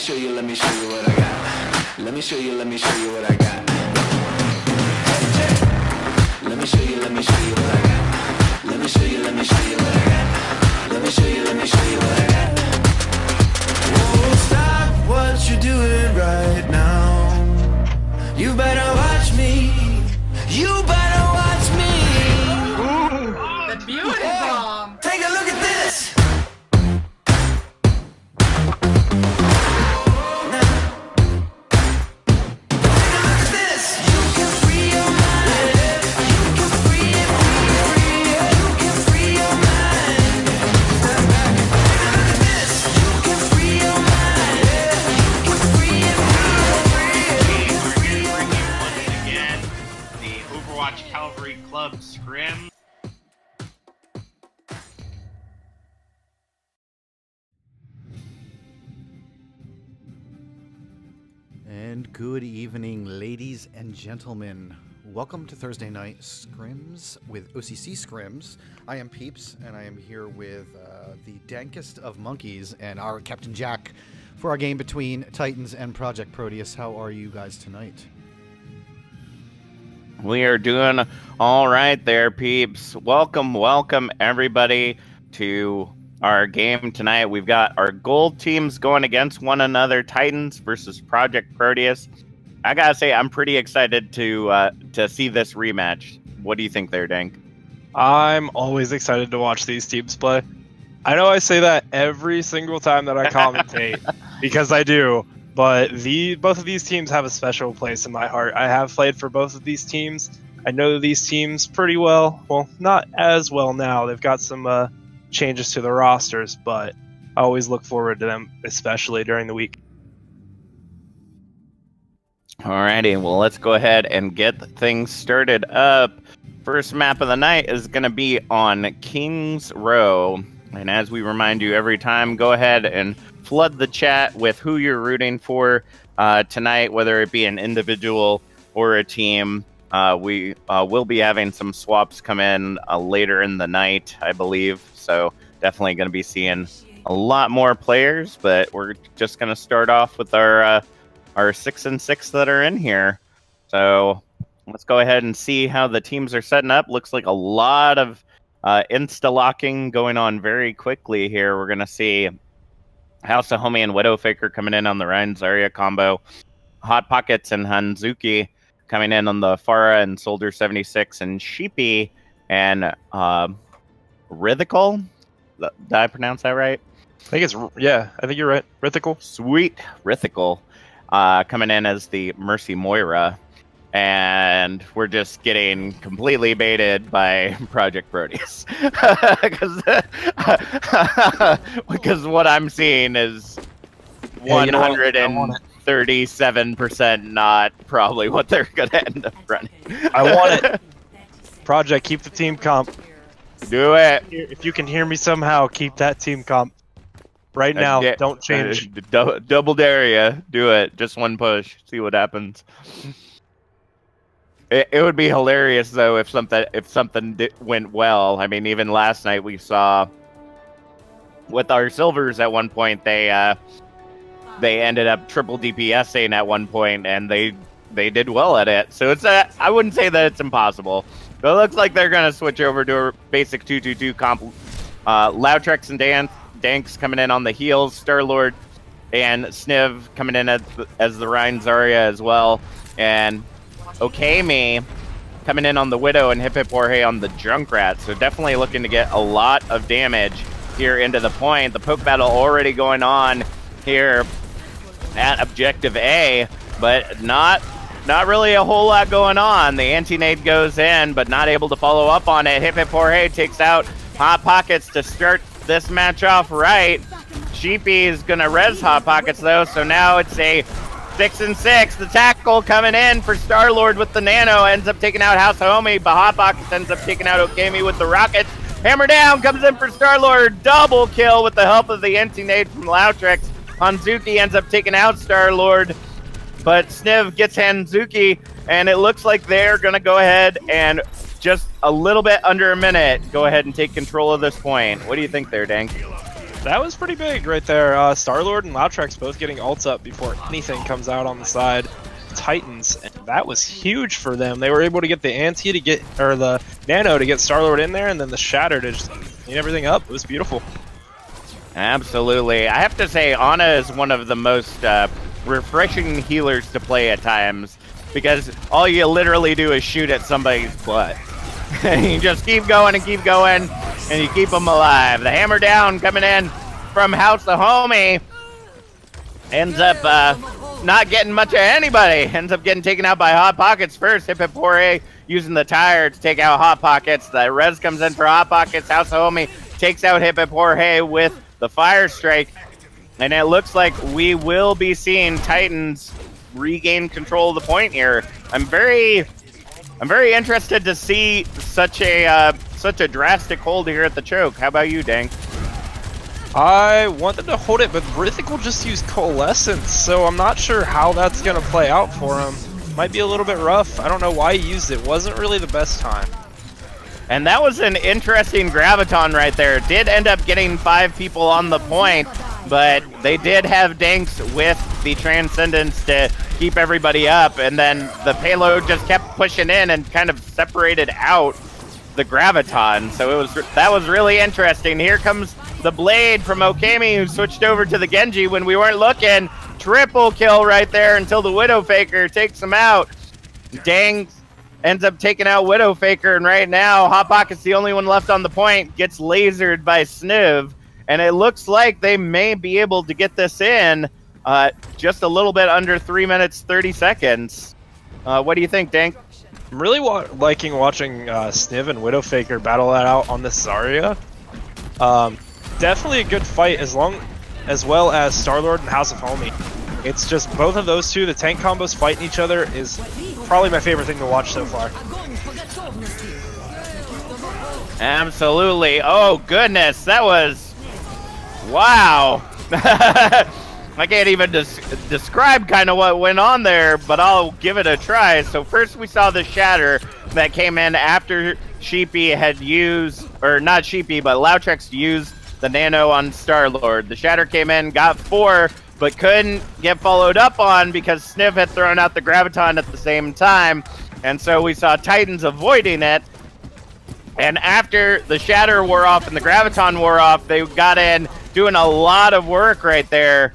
show you what I got. Let me show you what I got. Let me show you what I got. Let me show you what I got. Let me show you what I got. Whoa, stop what you're doing right now. You better watch me. You better watch me. Ooh, the beauty bomb. Take a look at this. Scrim. And good evening, ladies and gentlemen. Welcome to Thursday Night Scrims with OCCScrims. I am Peeps, and I am here with the dankest of monkeys and our Captain Jack for our game between Titans and Project Proteus. How are you guys tonight? We are doing all right there, peeps. Welcome, everybody, to our game tonight. We've got our gold teams going against one another, Titans versus Project Proteus. I gotta say, I'm pretty excited to see this rematch. What do you think there, Dank? I'm always excited to watch these teams play. I know I say that every single time that I commentate, because I do. But both of these teams have a special place in my heart. I have played for both of these teams. I know these teams pretty well. Well, not as well now. They've got some changes to the rosters, but I always look forward to them, especially during the week. Alrighty, well, let's go ahead and get things started up. First map of the night is going to be on Kings Row. And as we remind you every time, go ahead and flood the chat with who you're rooting for tonight, whether it be an individual or a team. We will be having some swaps come in later in the night, I believe. So definitely going to be seeing a lot more players, but we're just going to start off with our 6 and 6 that are in here. So let's go ahead and see how the teams are setting up. Looks like a lot of insta-locking going on very quickly here. We're going to see House of Homie and Widowfaker coming in on the Ryan Zarya combo. Hot Pockets and Hanzuki coming in on the Farah and Soldier 76 and Sheepy and Rithical. Did I pronounce that right? I think you're right. Rithical. Sweet. Rithical coming in as the Mercy Moira. And we're just getting completely baited by Project Proteus. Because what I'm seeing is 137% not probably what they're going to end up running. I want it. Project, keep the team comp. Do it. If you can hear me somehow, keep that team comp. Right now, don't change. Double dare ya. Do it. Just one push. See what happens. It would be hilarious though if something went well. I mean, even last night we saw with our silvers at one point they ended up triple DPSing at one point and they did well at it. So it's I wouldn't say that it's impossible. But it looks like they're gonna switch over to a basic 2-2-2 comp. Loudtrex and Danks coming in on the heels. Starlord and Sniv coming in as the Ryan Zarya as well, and Okay coming in on the Widow and Hip Hip Jorge on the Junkrat. So definitely looking to get a lot of damage here into the point. The poke battle already going on here at Objective A, but not really a whole lot going on. The anti-nade goes in, but not able to follow up on it. Hip Hip Jorge takes out Hot Pockets to start this match off right. Sheepy is going to res Hot Pockets though, so now it's a 6 and 6. The tackle coming in for Starlord with the nano ends up taking out House of Homie, but Hot Pockets ends up taking out Okami with the rockets. Hammer down comes in for Starlord. Double kill with the help of the anti-nade from Loudtrex. Hanzuki ends up taking out Starlord, but Sniv gets Hanzuki, and it looks like they're going to go ahead and just a little bit under a minute go ahead and take control of this point. What do you think there, Dank? That was pretty big right there. Star-Lord and Lautrec both getting ults up before anything comes out on the side. Titans, and that was huge for them. They were able to get the anti to get, or the nano to get Star-Lord in there, and then the shatter to just clean everything up. It was beautiful. Absolutely. I have to say, Ana is one of the most refreshing healers to play at times, because all you literally do is shoot at somebody's butt. You just keep going, and you keep them alive. The hammer down coming in from House of Homie ends up not getting much of anybody. Ends up getting taken out by Hot Pockets first. Hippopotamus using the tire to take out Hot Pockets. The res comes in for Hot Pockets. House of Homie takes out Hippopotamus with the Fire Strike. And it looks like we will be seeing Titans regain control of the point here. I'm very interested to see such a drastic hold here at the choke. How about you, Dang? I wanted to hold it, but Rithik will just use Coalescence, so I'm not sure how that's going to play out for him. Might be a little bit rough. I don't know why he used it. Wasn't really the best time. And that was an interesting graviton right there. Did end up getting 5 people on the point, but they did have Danks with the Transcendence to keep everybody up, and then the payload just kept pushing in and kind of separated out the graviton. So that was really interesting. Here comes the blade from O.C.C, who switched over to the Genji when we weren't looking. Triple kill right there until the Widowfaker takes him out. Dang ends up taking out Widowfaker, and right now Hot Pocket's the only one left on the point, gets lasered by Sniv, and it looks like they may be able to get this in just a little bit under 3 minutes 30 seconds. What do you think, Dank? I'm really liking watching Sniv and Widowfaker battle that out on this Zarya. Definitely a good fight as well as Star-Lord and House of Homie. It's just both of those two, the tank combos fighting each other is probably my favorite thing to watch so far. Absolutely. Oh, goodness. That was... Wow. I can't even describe kind of what went on there, but I'll give it a try. So first we saw the shatter that came in after Sheepy had used, or not Sheepy, but Lautrec used the nano on Star-Lord. The shatter came in, got 4, but couldn't get followed up on because Sniv had thrown out the graviton at the same time. And so we saw Titans avoiding it. And after the shatter wore off and the graviton wore off, they got in doing a lot of work right there.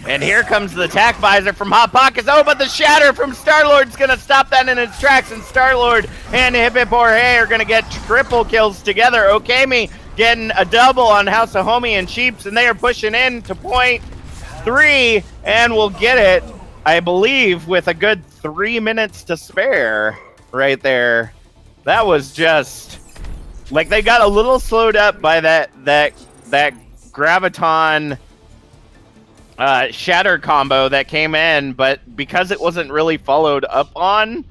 And here comes the attack visor from Hot Pockets. Oh, but the shatter from Star-Lord's going to stop that in its tracks. And Star-Lord and Hippopotamus are going to get triple kills together. O.C.C getting a double on House of Homie and Sheeps. And they are pushing in to point 3. And will get it, I believe, with a good 3 minutes to spare right there. That was just... like, they got a little slowed up by that graviton... shatter combo that came in, but because it wasn't really followed up on,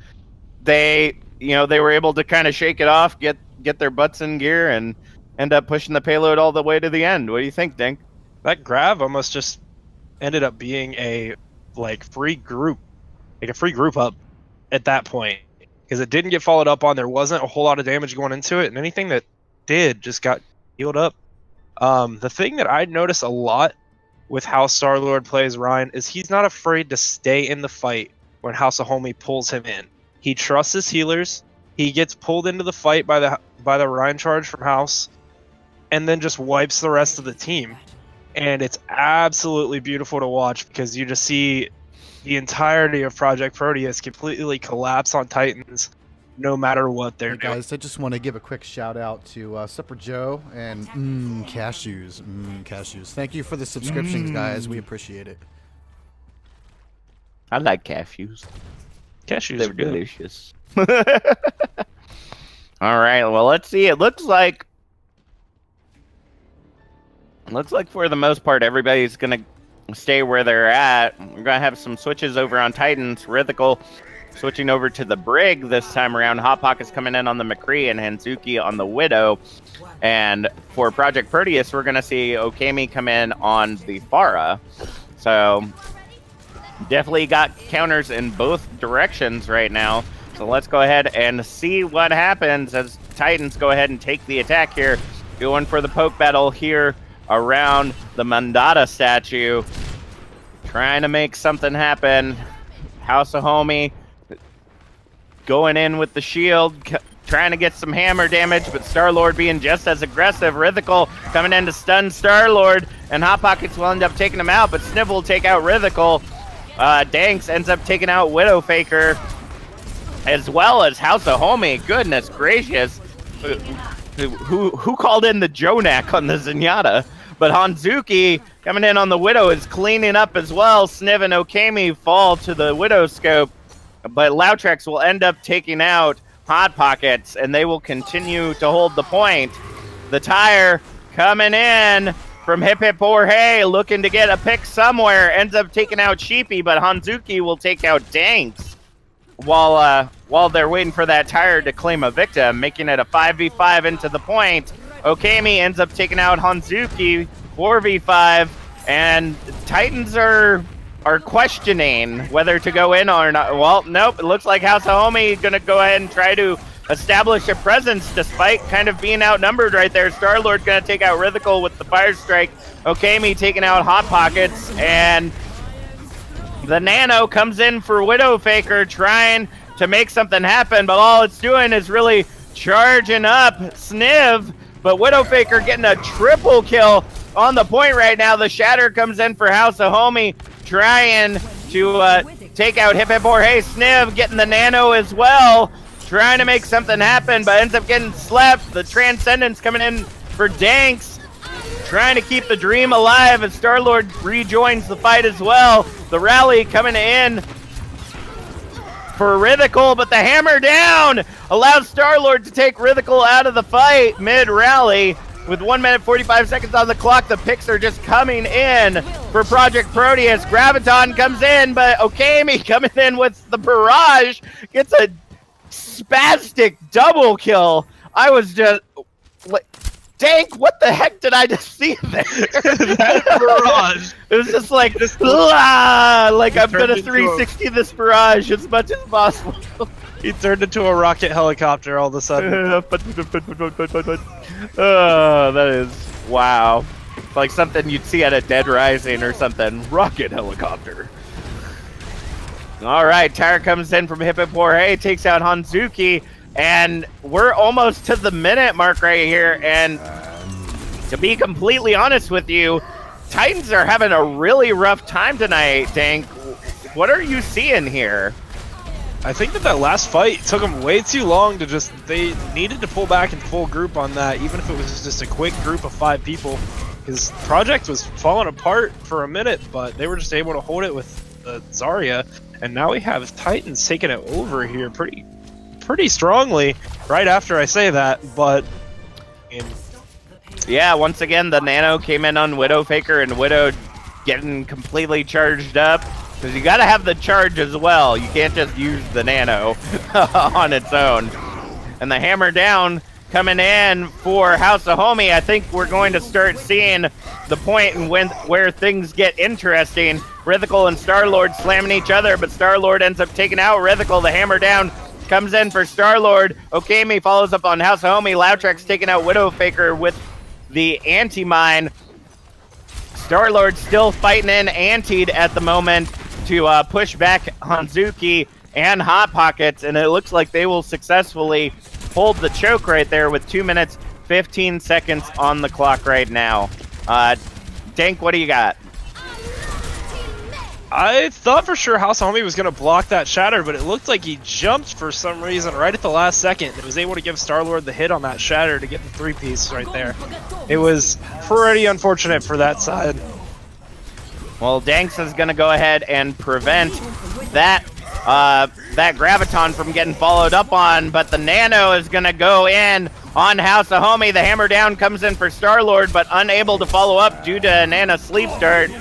they were able to kind of shake it off, get their butts in gear, and end up pushing the payload all the way to the end. What do you think, Dink? That grav almost just ended up being a free group up at that point, because it didn't get followed up on. There wasn't a whole lot of damage going into it, and anything that did just got healed up. The thing that I notice a lot with how Star-Lord plays Ryan is he's not afraid to stay in the fight when House of Homie pulls him in. He trusts his healers. He gets pulled into the fight by the Ryan charge from House, and then just wipes the rest of the team. And it's absolutely beautiful to watch because you just see the entirety of Project Proteus completely collapse on Titans no matter what they're doing. Guys, I just want to give a quick shout out to Supper Joe and cashews. Cashews. Thank you for the subscriptions, guys. We appreciate it. I like cashews. Cashews They're are good. delicious. All right, well, let's see. It looks like for the most part, everybody's going to stay where they're at. We're going to have some switches over on Titans. Rhythical switching over to the Brig this time around. Hot Pocket's coming in on the McCree and Hanzuki on the Widow. And for Project Proteus, we're going to see O.C.C come in on the Pharah. So definitely got counters in both directions right now. So let's go ahead and see what happens as Titans go ahead and take the attack here going for the poke battle here around the Mandata statue. Trying to make something happen. House of Homie going in with the shield, trying to get some hammer damage, but Star-Lord being just as aggressive. Rhythical coming in to stun Star-Lord, and Hot Pockets will end up taking him out, but Sniv will take out Rhythical. Danks ends up taking out Widowfaker, as well as House of Homie. Goodness gracious. Who called in the Jonak on the Zenyatta? But Hanzuki coming in on the Widow is cleaning up as well. Sniv and Okami fall to the Widow scope, but Loutrex will end up taking out Hot Pockets, and they will continue to hold the point. The Tire coming in from Hip Hip or Hey, looking to get a pick somewhere, ends up taking out Sheepy, but Hanzuki will take out Danks while they're waiting for that Tire to claim a victim, making it a 5v5 into the point. Okami ends up taking out Hanzuki, 4v5, and Titans are questioning whether to go in or not. Well, nope, it looks like House of Homie gonna go ahead and try to establish a presence despite kind of being outnumbered right there. Star-Lord gonna take out Rhythical with the Fire Strike. Okami taking out Hot Pockets, and the Nano comes in for Widowfaker, trying to make something happen, but all it's doing is really charging up Sniv. But Widowfaker getting a triple kill on the point right now. The Shatter comes in for House of Homie, trying to take out Hip Hip or Hey. Sniv getting the Nano as well, trying to make something happen, but ends up getting slept. The Transcendence coming in for Danks, trying to keep the dream alive as Star-Lord rejoins the fight as well. The Rally coming in for Rhythical, but the hammer down allows Star-Lord to take Rhythical out of the fight mid-rally. With 1 minute 45 seconds on the clock, the picks are just coming in for Project Proteus. Graviton comes in, but Okami coming in with the barrage, gets a spastic double kill. I was just like, Dank, what the heck did I just see there? That barrage. It was just like, like I'm gonna 360 this barrage as much as possible. He turned into a rocket helicopter all of a sudden. Oh, that is, wow. It's like something you'd see at a Dead Rising or something. Rocket helicopter. All right, Tire comes in from Hip Hip or Hey, takes out Hanzuki, and we're almost to the minute mark right here. And to be completely honest with you, Titans are having a really rough time tonight, Dank. What are you seeing here? I think that last fight took them way too long to just, they needed to pull back in full group on that, even if it was just a quick group of 5 people. His Project was falling apart for a minute, but they were just able to hold it with Zarya, and now we have Titans taking it over here pretty strongly right after I say that, but yeah, once again, the Nano came in on Widowfaker, and Widow getting completely charged up. Because you got to have the charge as well. You can't just use the Nano on its own. And the hammer down coming in for House of Homie. I think we're going to start seeing the point and where things get interesting. Rhythical and Star-Lord slamming each other, but Star-Lord ends up taking out Rhythical. The hammer down comes in for Star-Lord. Okami follows up on House of Homie. Loutrex taking out Widowfaker with the anti-mine. Star-Lord still fighting in antied at the moment to push back Hanzuki and Hot Pockets, and it looks like they will successfully hold the choke right there with 2 minutes 15 seconds on the clock right now. Dank, what do you got? I thought for sure House of Homie was going to block that Shatter, but it looked like he jumped for some reason right at the last second and was able to give Star-Lord the hit on that Shatter to get the 3-piece right there. It was pretty unfortunate for that side. Well, Danks is going to go ahead and prevent that that Graviton from getting followed up on, but the Nano is going to go in on House of Homie. The hammer down comes in for Star-Lord, but unable to follow up due to Nana sleep start.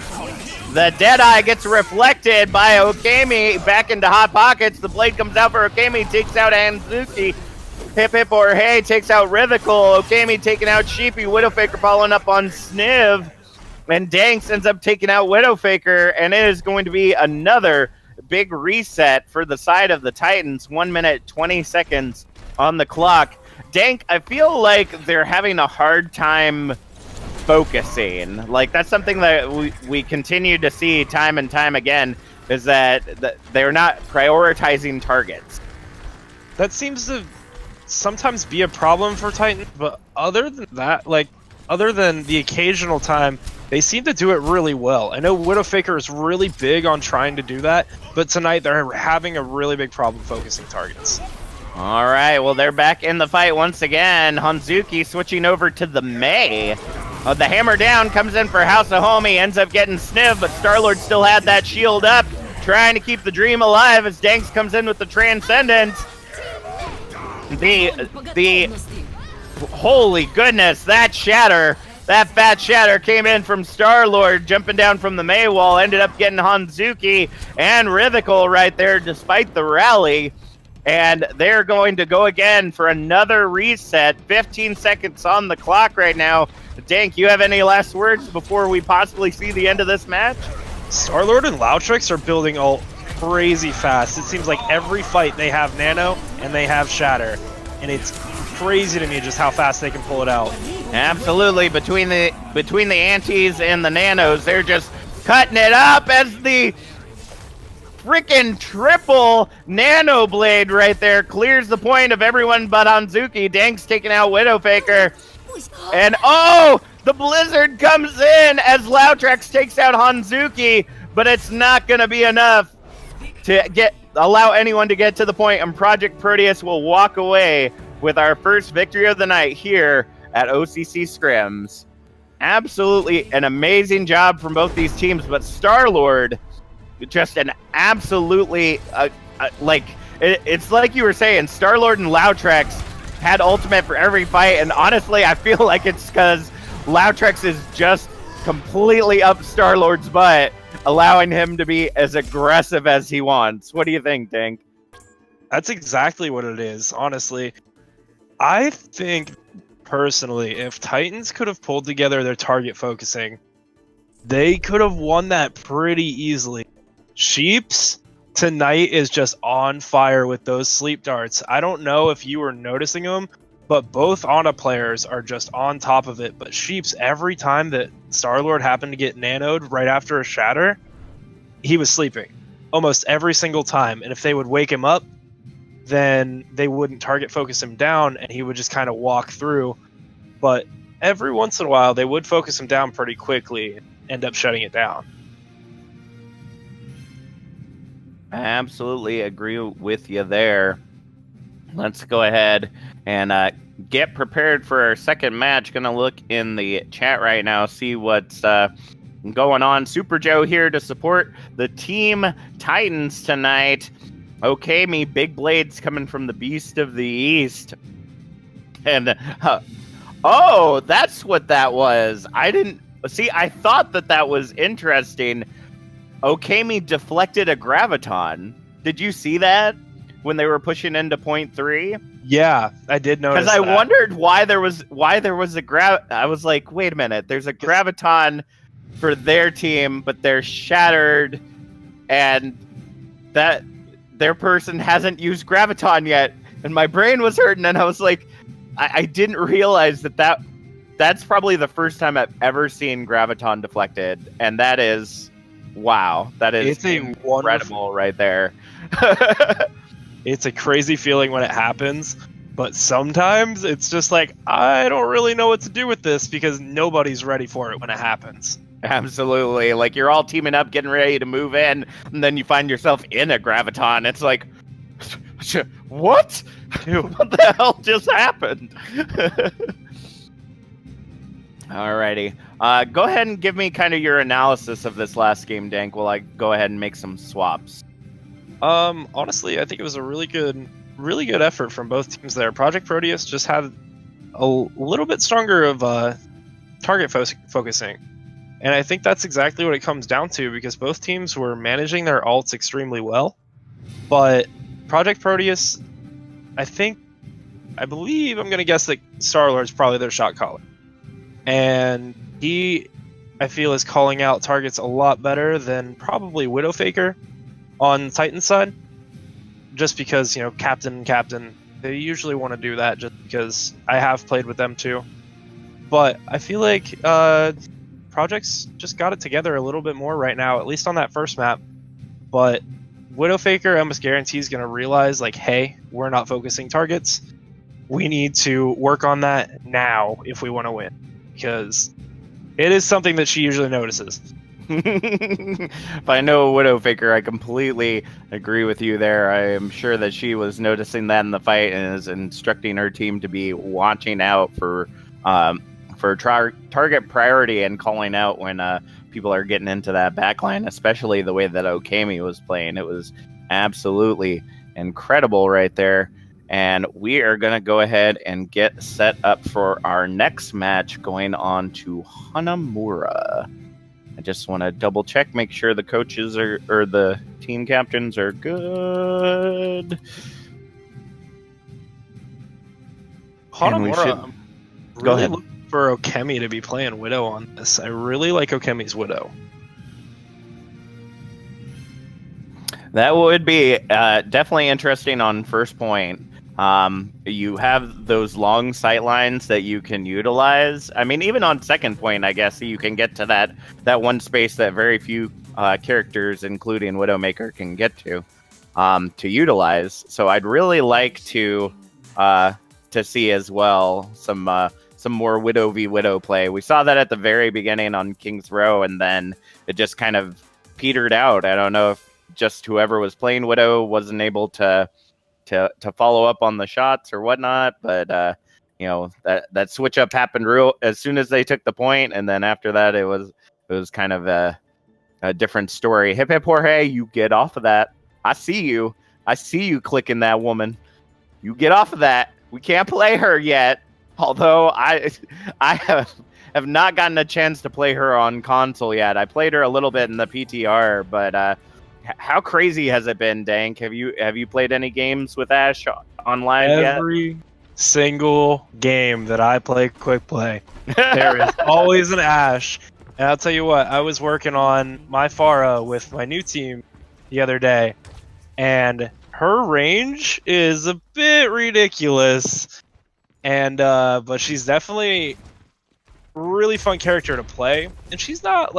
The Deadeye gets reflected by Okami back into Hot Pockets. The blade comes out for Okami, takes out Hanzuki. Hip Hip or Hey takes out Rhythical. Okami taking out Sheepy. Widowfaker following up on Sniv. And Danks ends up taking out Widowfaker, and it is going to be another big reset for the side of the Titans. 1 minute, 20 seconds on the clock. Dank, I feel like they're having a hard time focusing. Like, that's something that we continue to see time and time again, is that they're not prioritizing targets. That seems to sometimes be a problem for Titans, but other than that, like, other than the occasional time, they seem to do it really well. I know Widowfaker is really big on trying to do that, but tonight they're having a really big problem focusing targets. All right, well, they're back in the fight once again. Hanzuki switching over to the Mei. The hammer down comes in for House of Homie, ends up getting sniffed, but Star-Lord still had that shield up, trying to keep the dream alive as Danks comes in with the Transcendence. The holy goodness, that shatter, that fat shatter came in from Star-Lord, jumping down from the Mei wall, ended up getting Hanzuki and Rivikal right there despite the rally. And they're going to go again for another reset. 15 seconds on the clock right now. Dank, you have any last words before we possibly see the end of this match? Star-Lord and Lautrix are building ult crazy fast. It seems like every fight they have Nano and they have Shatter. And it's crazy to me just how fast they can pull it out. Absolutely. Between the antis and the nanos, they're just cutting it up as the freaking triple nano blade right there clears the point of everyone but Hanzuki. Dank's taking out Widowfaker. And oh, the blizzard comes in as Lautrix takes out Hanzuki, but it's not going to be enough to allow anyone to get to the point, and Project Proteus will walk away with our first victory of the night here at OCCScrims. Absolutely an amazing job from both these teams, but Star-Lord, just an absolutely, it's like you were saying, Star-Lord and Lautrix had ultimate for every fight, and honestly, I feel like it's because Lautrix is just completely up Star-Lord's butt, allowing him to be as aggressive as he wants. What do you think, Dank? That's exactly what it is, honestly. I think, personally, if Titans could have pulled together their target focusing, they could have won that pretty easily. Sheeps tonight is just on fire with those sleep darts. I don't know if you were noticing them, but both Ana players are just on top of it. But Sheeps, every time that Star-Lord happened to get nanoed right after a shatter, he was sleeping almost every single time. And if they would wake him up, then they wouldn't target focus him down and he would just kind of walk through. But every once in a while, they would focus him down pretty quickly and end up shutting it down. I absolutely agree with you there. Let's go ahead and get prepared for our second match. Gonna look in the chat right now, see what's going on. Super Joe here to support the Team Titans tonight. Okay, me big blades coming from the Beast of the East. And oh, that's what that was. I didn't see. I thought that was interesting. Okami deflected a graviton. Did you see that when they were pushing into point 3? Yeah, I did notice. Because I wondered why there was a I was like, wait a minute, there's a graviton for their team, but they're shattered, and that their person hasn't used graviton yet. And my brain was hurting, and I was like, I didn't realize that's probably the first time I've ever seen graviton deflected, and that is. Wow, that is incredible right there. It's a crazy feeling when it happens, but sometimes it's just like, I don't really know what to do with this because nobody's ready for it when it happens. Absolutely. Like, you're all teaming up, getting ready to move in, and then you find yourself in a graviton. It's like, what? What the hell just happened? Alrighty. Go ahead and give me kind of your analysis of this last game, Dank, while I go ahead and make some swaps. Honestly, I think it was a really good effort from both teams there. Project Proteus just had a little bit stronger of target focusing. And I think that's exactly what it comes down to, because both teams were managing their ults extremely well. But Project Proteus, I believe I'm going to guess that Star-Lord's probably their shot caller. And he, I feel, is calling out targets a lot better than probably Widowfaker on Titan's side. Just because, captain, They usually want to do that just because I have played with them too. But I feel like Project's just got it together a little bit more right now, at least on that first map. But Widowfaker almost guarantees going to realize, like, hey, we're not focusing targets. We need to work on that now if we want to win. Because it is something that she usually notices. If I know Widowfaker, I completely agree with you there. I am sure that she was noticing that in the fight and is instructing her team to be watching out for target priority and calling out when people are getting into that backline, especially the way that O.C.C was playing. It was absolutely incredible right there. And we are going to go ahead and get set up for our next match going on to Hanamura. I just want to double check, make sure the coaches or the team captains are good. Hanamura, Go ahead. Looking for O.C.C to be playing Widow on this. I really like O.C.C's Widow. That would be definitely interesting on first point. You have those long sight lines that you can utilize. I mean, even on second point, I guess you can get to that one space that very few characters, including Widowmaker, can get to utilize. So I'd really like to see as well some more Widow v Widow play. We saw that at the very beginning on King's Row, and then it just kind of petered out. I don't know if just whoever was playing Widow wasn't able to follow up on the shots or whatnot, but that switch up happened real as soon as they took the point, and then after that it was kind of a different story. Hip hip Jorge, you get off of that. I see you clicking that woman. You get off of that. We can't play her yet, although I have not gotten a chance to play her on console yet. I played her a little bit in the PTR, but how crazy has it been, Dank? Have you played any games with Ash online yet? Every single game that I play quick play, there is always an Ash. And I'll tell you what, I was working on my Pharah with my new team the other day, and her range is a bit ridiculous. And but she's definitely a really fun character to play, and she's not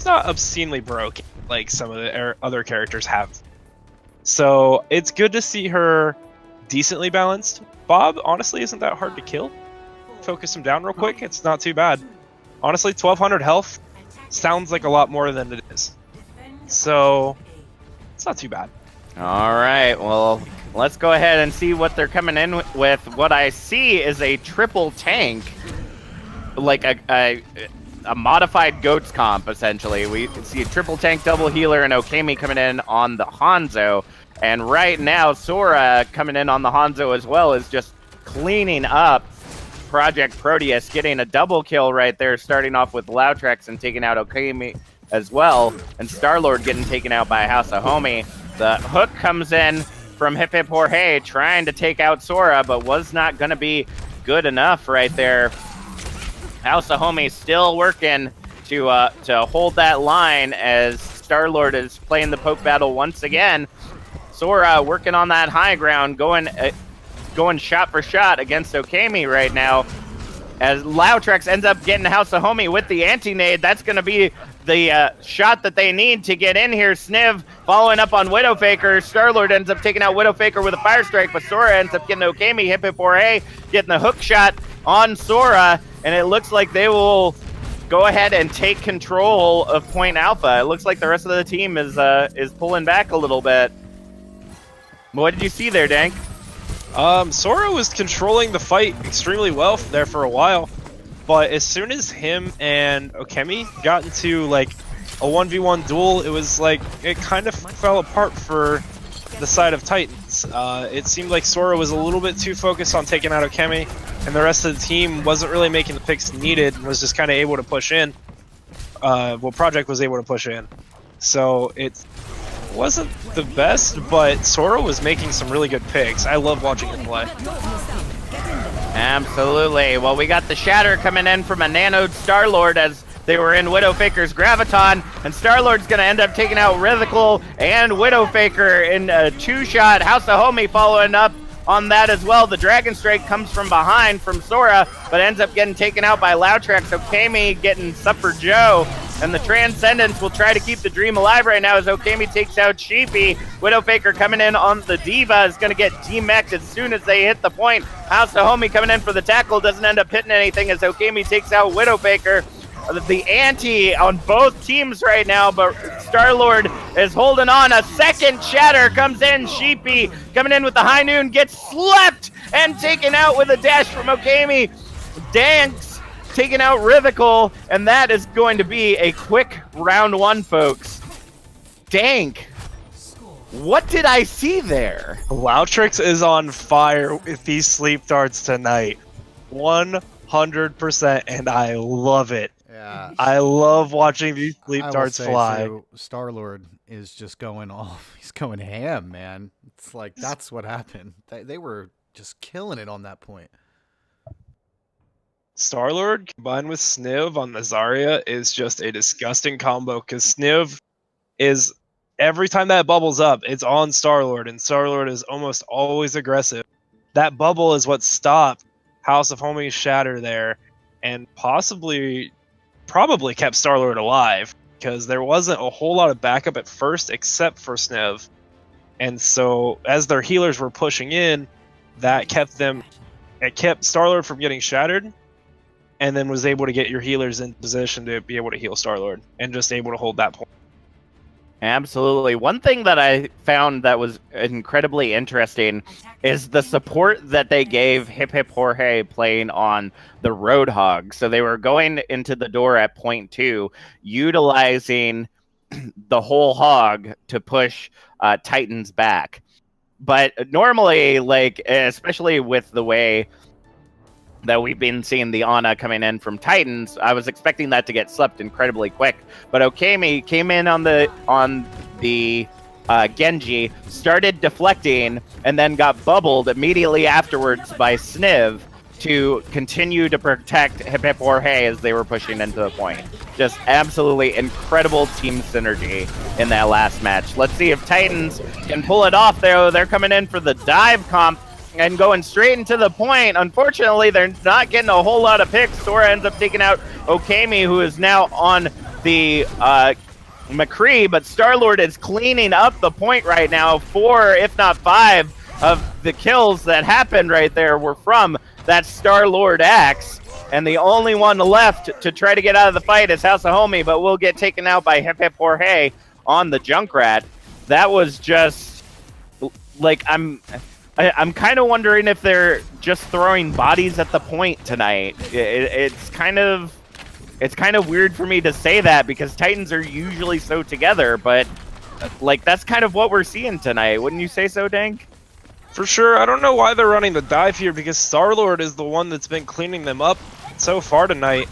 obscenely broken like some of the other characters have. So it's good to see her decently balanced. Bob honestly isn't that hard to kill. Focus him down real quick, it's not too bad. Honestly, 1200 health sounds like a lot more than it is. So it's not too bad. All right, well, let's go ahead and see what they're coming in with. What I see is a triple tank, like a modified goats comp, essentially. We see a triple tank, double healer, and O.C.C coming in on the Hanzo. And right now, Sora coming in on the Hanzo as well is just cleaning up Project Proteus, getting a double kill right there, starting off with Lautrax and taking out O.C.C as well. And Star-Lord getting taken out by House of Homie. The hook comes in from Hip Hip Jorge, trying to take out Sora, but was not going to be good enough right there. House of Homie still working to hold that line as Star-Lord is playing the poke battle once again. Sora working on that high ground, going shot for shot against O.C.C right now. As Lautrax ends up getting House of Homie with the anti-nade, that's going to be the shot that they need to get in here. Sniv following up on Widowfaker. Star-Lord ends up taking out Widowfaker with a fire strike, but Sora ends up getting O.C.C. Hip Hip Jorge getting the hook shot on Sora, and it looks like they will go ahead and take control of Point Alpha. It looks like the rest of the team is pulling back a little bit. What did you see there, Dank? Sora was controlling the fight extremely well there for a while, but as soon as him and O.C.C got into like a 1v1 duel, it was like it kind of fell apart for the side of Titans. It seemed like Sora was a little bit too focused on taking out O.C.C, and the rest of the team wasn't really making the picks needed and was just kind of able to push in. Project was able to push in. So it wasn't the best, but Sora was making some really good picks. I love watching him play. Absolutely. Well, we got the shatter coming in from a nanoed Star-Lord as they were in Widowfaker's Graviton, and Star-Lord's going to end up taking out Rhythical and Widowfaker in a two-shot. House of Homie following up on that as well. The Dragon Strike comes from behind from Sora, but ends up getting taken out by Loudtrack. So Okami getting Supper Joe, and the Transcendence will try to keep the dream alive right now as Okami takes out Sheepy. Widowfaker coming in on the Diva is going to get D-Mech as soon as they hit the point. House of Homie coming in for the tackle, doesn't end up hitting anything as Okami takes out Widowfaker. The ante on both teams right now, but Star-Lord is holding on. A second Shatter comes in. Sheepy coming in with the high noon, gets slept and taken out with a dash from Okami. Danks taking out Rhythical, and that is going to be a quick round one, folks. Dank, what did I see there? Loutrix is on fire with these sleep darts tonight. 100%, and I love it. Yeah. I love watching these sleep darts fly. Star-Lord is just going off. He's going ham, man. It's like, that's what happened. They were just killing it on that point. Star-Lord combined with Sniv on the Zarya is just a disgusting combo, because Sniv is, every time that bubbles up, it's on Star-Lord, and Star-Lord is almost always aggressive. That bubble is what stopped House of Homie's Shatter there, and probably kept Star-Lord alive, because there wasn't a whole lot of backup at first except for Sniv. And so as their healers were pushing in, it kept Star-Lord from getting shattered, and then was able to get your healers in position to be able to heal Star-Lord and just able to hold that point. Absolutely. One thing that I found that was incredibly interesting is the support that they gave Hip Hip Jorge playing on the Roadhog. So they were going into the door at point 2, utilizing the whole hog to push Titans back. But normally, like, especially with the way that we've been seeing the Ana coming in from Titans, I was expecting that to get slept incredibly quick. But Okami came in on the Genji, started deflecting, and then got bubbled immediately afterwards by Sniv to continue to protect Hip Hip Jorge as they were pushing into the point. Just absolutely incredible team synergy in that last match. Let's see if Titans can pull it off, though. They're coming in for the dive comp and going straight into the point. Unfortunately, they're not getting a whole lot of picks. Sora ends up taking out Okami, who is now on the McCree, but Star-Lord is cleaning up the point right now. 4, if not 5, of the kills that happened right there were from that Star-Lord axe. And the only one left to try to get out of the fight is House of Homie, but will get taken out by Hip Hip Jorge on the Junkrat. That was just, like, I'm kind of wondering if they're just throwing bodies at the point tonight. It's kind of weird for me to say that, because Titans are usually so together, but like, that's kind of what we're seeing tonight. Wouldn't you say so, Dank? For sure. I don't know why they're running the dive here, because Star-Lord is the one that's been cleaning them up so far tonight.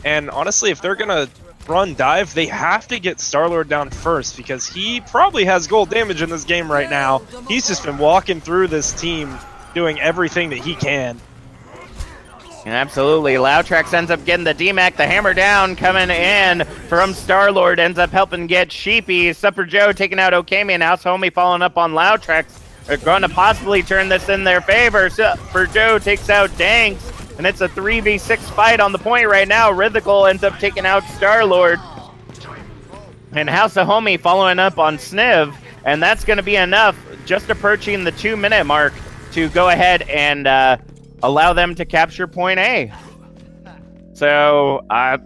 And honestly, if they're gonna run dive, they have to get Star-Lord down first, because he probably has gold damage in this game right now. He's just been walking through this team, doing everything that he can. Absolutely. Loudtrax ends up getting the DMAC. The hammer down coming in from Star-Lord ends up helping get Sheepy. Supper Joe taking out Okami, and House Homie following up on Loudtrax. They're going to possibly turn this in their favor. Supper Joe takes out Danks, and it's a 3v6 fight on the point right now. Rhythical ends up taking out Star-Lord. And House of Homie following up on Sniv, and that's going to be enough, just approaching the 2-minute mark, to go ahead and allow them to capture point A. So, I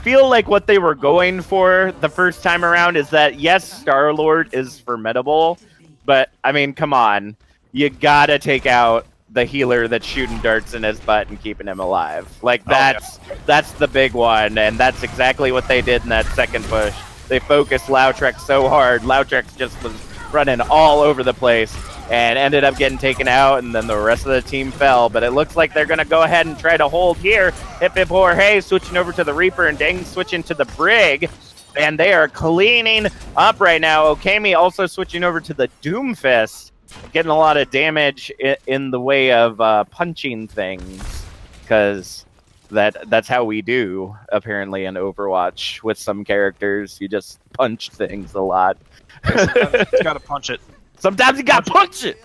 feel like what they were going for the first time around is that, yes, Star-Lord is formidable, but, I mean, come on. You gotta take out the healer that's shooting darts in his butt and keeping him alive. Like, that's the big one, and that's exactly what they did in that second push. They focused Loudtrax so hard. Loudtrax just was running all over the place and ended up getting taken out, and then the rest of the team fell. But it looks like they're going to go ahead and try to hold here. Hip Hip Jorge switching over to the Reaper, and Dang switching to the Brig. And they are cleaning up right now. Okami also switching over to the Doomfist, getting a lot of damage in the way of punching things, because that's how we do, apparently, in Overwatch with some characters. You just punch things a lot. Sometimes you gotta punch it. Sometimes you gotta punch it!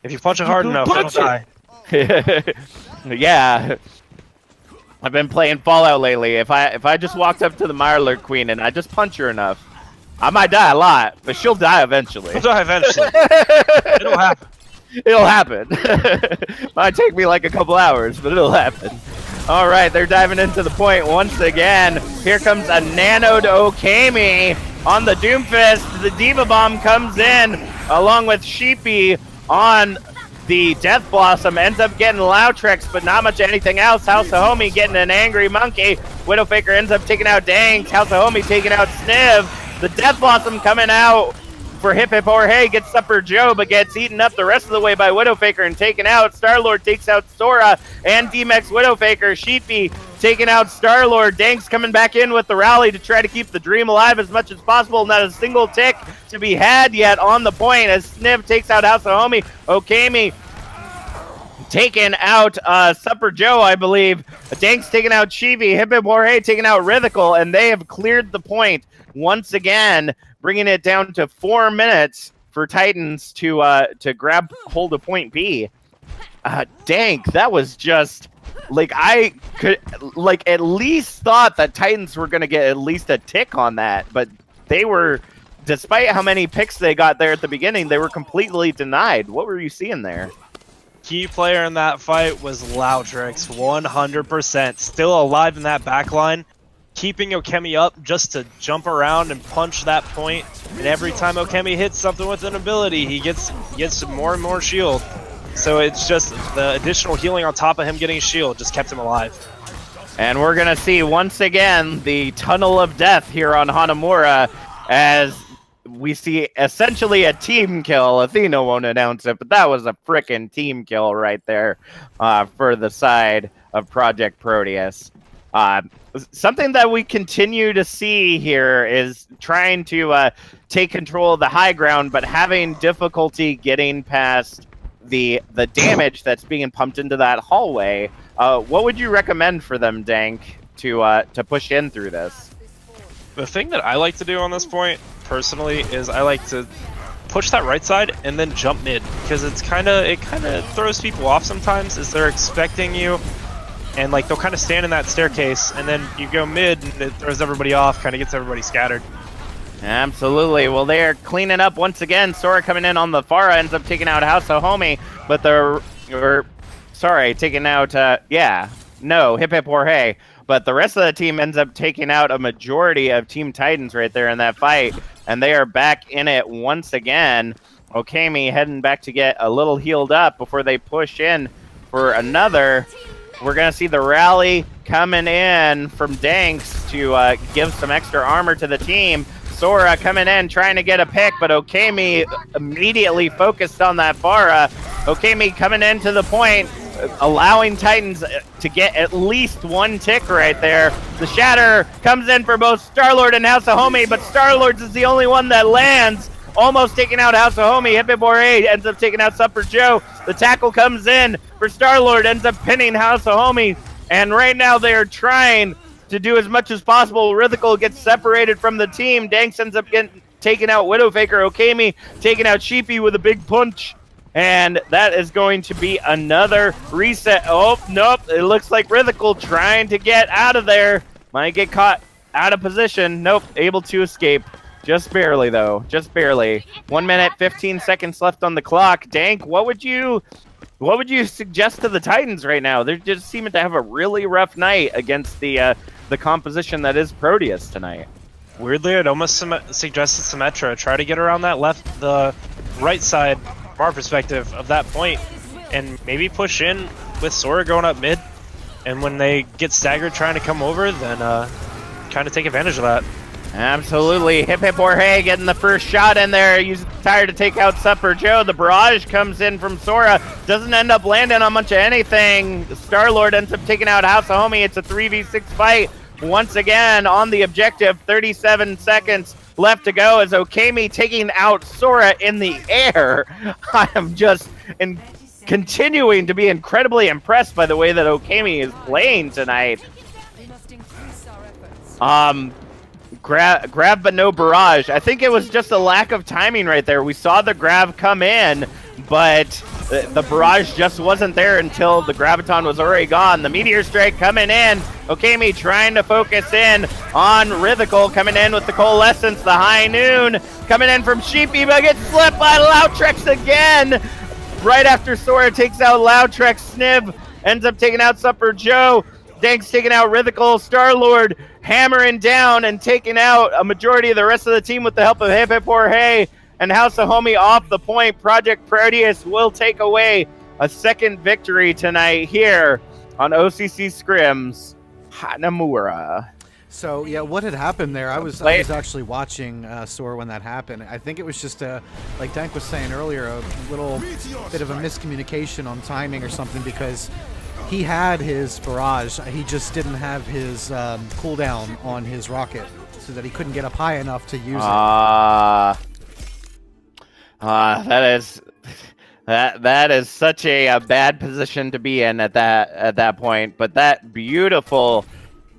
If you punch it hard enough, it'll die. Yeah. I've been playing Fallout lately. If I just walked up to the Mirelurk Queen and I just punch her enough, I might die a lot, but she'll die eventually. It'll die eventually. It'll happen. It'll happen. Might take me like a couple hours, but it'll happen. All right, they're diving into the point once again. Here comes a nanoed Okami on the Doomfist. The Diva Bomb comes in along with Sheepy on the Death Blossom. Ends up getting Loutrex, but not much anything else. House of Homie getting an Angry Monkey. Widowfaker ends up taking out Dangs. House of Homie taking out Sniv. The Death Blossom coming out for Hip Hip or Hey, gets Supper Joe, but gets eaten up the rest of the way by Widowfaker and taken out. Star-Lord takes out Sora and D-Mex Widowfaker. Sheepy taking out Star-Lord. Danks coming back in with the rally to try to keep the dream alive as much as possible. Not a single tick to be had yet on the point as Sniv takes out House of Homie. Okami taking out Supper Joe, I believe. Danks taking out Chibi. Hip Hip or Hey taking out Rithical, and they have cleared the point once again, bringing it down to 4 minutes for Titans to grab hold of point B. Dank, that was just like I could like at least thought that Titans were gonna get at least a tick on that, but they were, despite how many picks they got there at the beginning, they were completely denied. What were you seeing there? Key player in that fight was Loutrex, 100%. Still alive in that back line. Keeping Okami up just to jump around and punch that point, and every time Okami hits something with an ability, he gets more and more shield. So it's just the additional healing on top of him getting shield just kept him alive. And we're gonna see once again the Tunnel of Death here on Hanamura as we see essentially a team kill. Athena won't announce it, but that was a frickin' team kill right there for the side of Project Proteus. Something that we continue to see here is trying to take control of the high ground, but having difficulty getting past the damage that's being pumped into that hallway. What would you recommend for them, Dank, to push in through this? The thing that I like to do on this point, personally, is I like to push that right side and then jump mid, because it kind of throws people off sometimes, as they're expecting you. And like they'll kind of stand in that staircase, and then you go mid, and it throws everybody off, kind of gets everybody scattered. Absolutely. Well, they're cleaning up once again. Sora coming in on the Pharah ends up taking out House of Homie, but taking out Hip Hip or Hey. But the rest of the team ends up taking out a majority of Team Titans right there in that fight, and they are back in it once again. Okami heading back to get a little healed up before they push in for another. We're going to see the rally coming in from Danks to give some extra armor to the team. Sora coming in, trying to get a pick, but Okami immediately focused on that Pharah. Okami coming into the point, allowing Titans to get at least one tick right there. The Shatter comes in for both Star-Lord and House of Homie, but Star-Lord's is the only one that lands. Almost taking out House of Homie. Hip Hip or Hey ends up taking out Supper Joe. The tackle comes in for Star-Lord, ends up pinning House of Homie. And right now they are trying to do as much as possible. Rithical gets separated from the team. Danks ends up getting taken out. Widowfaker. Okami taking out Sheepy with a big punch. And that is going to be another reset. Oh, nope. It looks like Rithical trying to get out of there. Might get caught out of position. Nope. Able to escape. Just barely, though. Just barely. 1 minute, 15 seconds left on the clock. Dank, what would you suggest to the Titans right now? They're just seeming to have a really rough night against the composition that is Proteus tonight. Weirdly, I'd almost suggested Symmetra. Try to get around the right side, from our perspective, of that point, and maybe push in with Sora going up mid. And when they get staggered trying to come over, then kind of take advantage of that. Absolutely. Hip Hip or Hey getting the first shot in there. Using the tire to take out Supper Joe. The barrage comes in from Sora. Doesn't end up landing on much of anything. Star-Lord ends up taking out House of Homie. It's a 3v6 fight. Once again on the objective. 37 seconds left to go as Okami taking out Sora in the air. I am just continuing to be incredibly impressed by the way that Okami is playing tonight. Grab but no barrage. I think it was just a lack of timing right there. We saw the grab come in, but The barrage just wasn't there until the Graviton was already gone. The Meteor Strike coming in. Okami trying to focus in on Rhythical, coming in with the Coalescence, the High Noon, coming in from Sheepy, but gets slipped by Loudtrex again. Right after Sora takes out Loudtrex, Sniv ends up taking out Supper Joe. Dank's taking out Rhythical, Star-Lord hammering down and taking out a majority of the rest of the team with the help of Hip Hip or Hey. And House of Homie off the point. Projekt Proteus will take away a second victory tonight here on OCCScrims Hanamura. So yeah, what had happened there? I was actually watching Sora when that happened. I think it was just like Dank was saying earlier, a little bit of a miscommunication on timing or something, because he had his barrage. He just didn't have his cooldown on his rocket, so that he couldn't get up high enough to use it. That is such a bad position to be in at that point. But that beautiful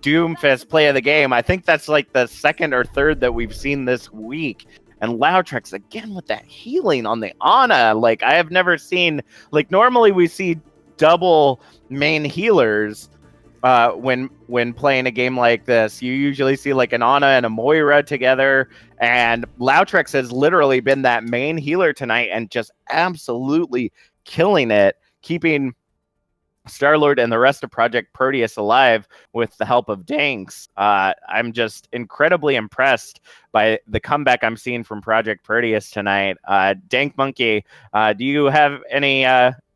Doomfist play of the game, I think that's like the second or third that we've seen this week. And Loudtrex again with that healing on the Ana. Like, I have never seen, like, normally we see double main healers when playing a game like this. You usually see like an Ana and a Moira together, and Loudtrex has literally been that main healer tonight and just absolutely killing it, keeping Star-Lord and the rest of Projekt Proteus alive with the help of Danks. I'm just incredibly impressed by the comeback I'm seeing from Projekt Proteus tonight. Dank Monkey, do you have any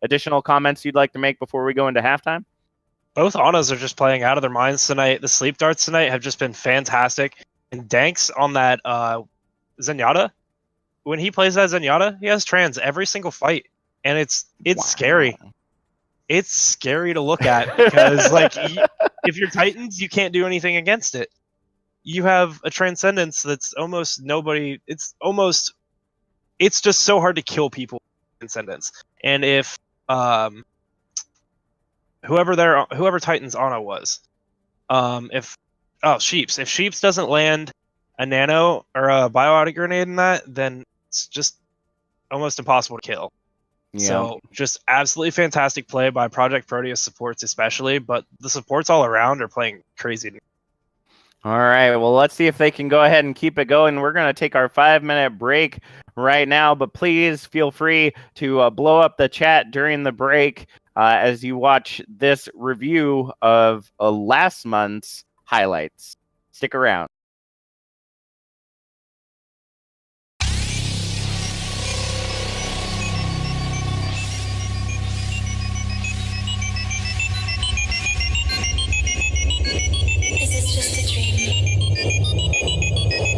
additional comments you'd like to make before we go into halftime? Both Anas are just playing out of their minds tonight. The sleep darts tonight have just been fantastic. And Danks on that Zenyatta, when he plays that Zenyatta, he has trans every single fight. And it's scary. It's scary to look at, because like if you're Titans, you can't do anything against it. You have a Transcendence that's almost nobody. It's just so hard to kill people with Transcendence. And if whoever Titan's Ana was, if Sheeps doesn't land a nano or a biotic grenade in that, then it's just almost impossible to kill. Yeah. So just absolutely fantastic play by Projekt Proteus supports especially, but the supports all around are playing crazy. All right, well, let's see if they can go ahead and keep it going. We're going to take our 5-minute break right now, but please feel free to blow up the chat during the break as you watch this review of last month's highlights. Stick around. Is this just a dream? Is it reality?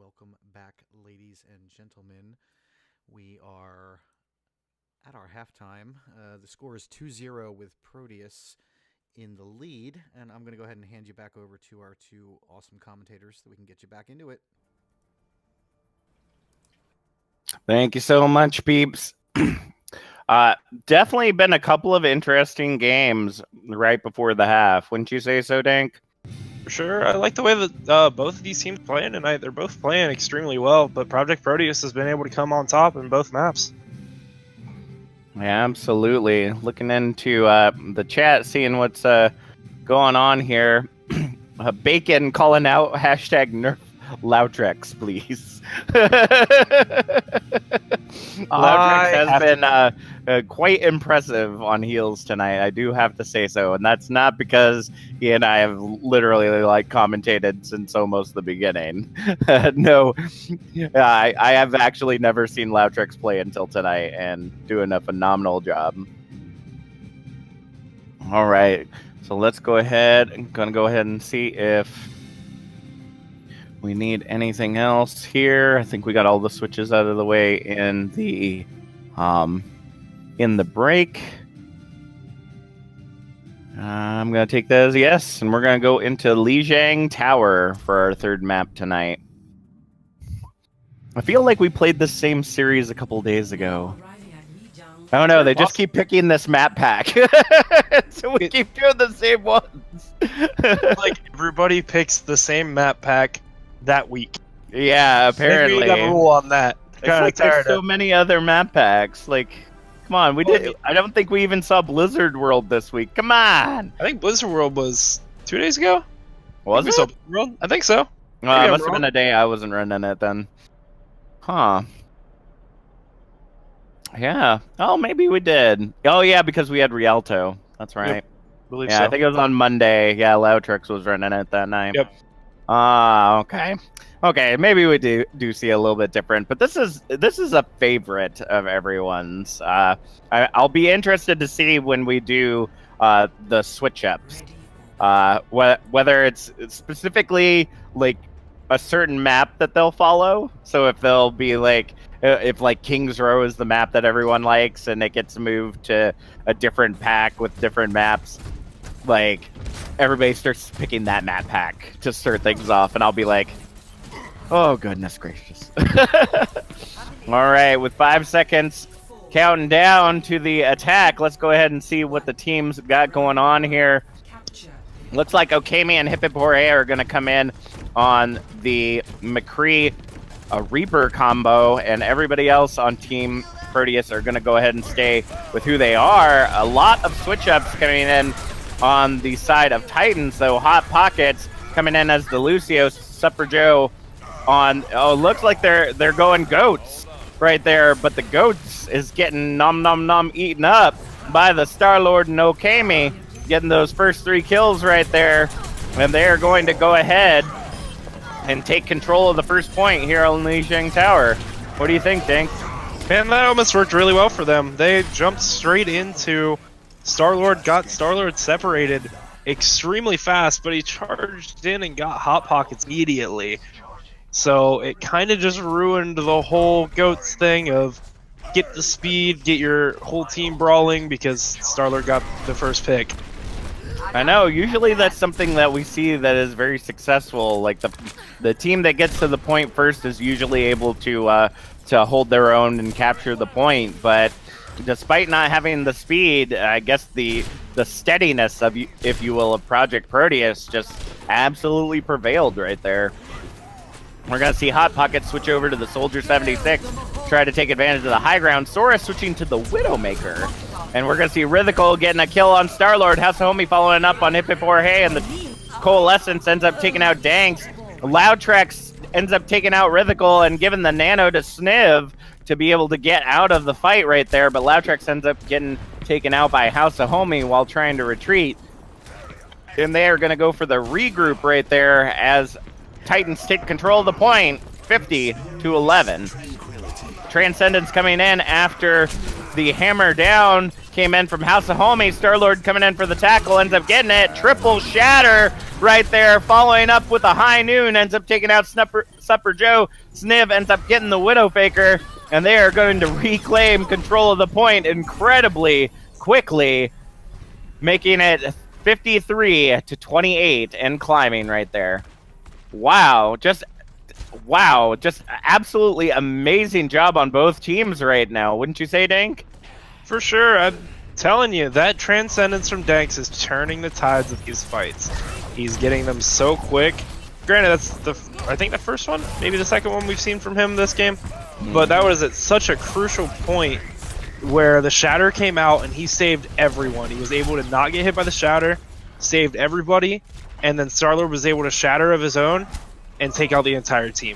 welcome back, ladies and gentlemen. We are at our halftime. The score is 2-0 with Proteus in the lead, and I'm going to go ahead and hand you back over to our two awesome commentators so we can get you back into it. Thank you so much, peeps. Definitely been a couple of interesting games right before the half. Wouldn't you say so, Dank? For sure. I like the way that both of these teams playing tonight. They're both playing extremely well, but Project Proteus has been able to come on top in both maps. Yeah, absolutely. Looking into the chat, seeing what's going on here. Bacon calling out hashtag nerf Loudrex, please. Loudrex has been quite impressive on heels tonight. I do have to say so, and that's not because he and I have literally commentated since almost the beginning. No, I have actually never seen Loudrex play until tonight, and doing a phenomenal job. All right, so let's go ahead. I'm gonna go ahead and see if we need anything else here. I think we got all the switches out of the way in the break. I'm going to take that as a yes, and we're going to go into Lijiang Tower for our third map tonight. I feel like we played the same series a couple days ago. I don't know, they just keep picking this map pack. So we keep doing the same ones. Like, everybody picks the same map pack that week. Yeah, apparently. Maybe we got a rule on that. There's so many other map packs. Like, come on, we did. I don't think we even saw Blizzard World this week. Come on. I think Blizzard World was 2 days ago. Was it? World? I think so. It must have been a day I wasn't running it then. Huh. Yeah. Oh, maybe we did. Oh, yeah, because we had Rialto. That's right. Yep. Believe yeah, so. I think it was on Monday. Yeah, Loudrex was running it that night. Yep. Okay. Okay, maybe we do see a little bit different, but this is a favorite of everyone's. I'll be interested to see when we do the switch ups, whether it's specifically like a certain map that they'll follow. So if they'll be like, if like King's Row is the map that everyone likes, and it gets moved to a different pack with different maps, like everybody starts picking that map pack to start things off, and I'll be like, oh, goodness gracious. All right, with 5 seconds counting down to the attack, let's go ahead and see what the teams got going on here. Looks like Okami and Hippipore are going to come in on the McCree Reaper combo, and everybody else on Team Proteus are going to go ahead and stay with who they are. A lot of switch-ups coming in on the side of Titans, though. Hot Pockets coming in as the Lucio, Supper Joe on, looks like they're going goats right there, but the goats is getting nom eaten up by the Star-Lord and Okami, getting those first 3 kills right there, and they are going to go ahead and take control of the first point here on Lijiang Tower. What do you think, Dink? Man, that almost worked really well for them. They jumped straight into Star-Lord, got Star-Lord separated extremely fast, but he charged in and got Hot Pockets immediately. So it kind of just ruined the whole GOATS thing of get the speed, get your whole team brawling, because Star-Lord got the first pick. I know, usually that's something that we see that is very successful. Like the team that gets to the point first is usually able to hold their own and capture the point, but despite not having the speed, I guess the steadiness of, if you will, of Project Proteus just absolutely prevailed right there. We're going to see Hot Pocket switch over to the Soldier 76, try to take advantage of the high ground. Sora switching to the Widowmaker. And we're going to see Rhythical getting a kill on Star-Lord. House of Homie following up on Hippipore, and the Coalescence ends up taking out Danks. Loudrex ends up taking out Rhythical and giving the Nano to Sniv to be able to get out of the fight right there. But Loudrex ends up getting taken out by House of Homie while trying to retreat. And they are going to go for the regroup right there as Titans take control of the point, 50-11. Transcendence coming in after the hammer down came in from House of Homie. Star-Lord coming in for the tackle, ends up getting it. Triple shatter right there, following up with a high noon, ends up taking out Supper Joe. Sniv ends up getting the Widowfaker, and they are going to reclaim control of the point incredibly quickly, making it 53-28 and climbing right there. Wow, just absolutely amazing job on both teams right now, wouldn't you say, Dank? For sure, I'm telling you, that Transcendence from Danks is turning the tides of these fights. He's getting them so quick. Granted, that's I think the first one, maybe the second one we've seen from him this game, but that was at such a crucial point where the Shatter came out and he saved everyone. He was able to not get hit by the Shatter, saved everybody, and then Star-Lord was able to Shatter of his own and take out the entire team.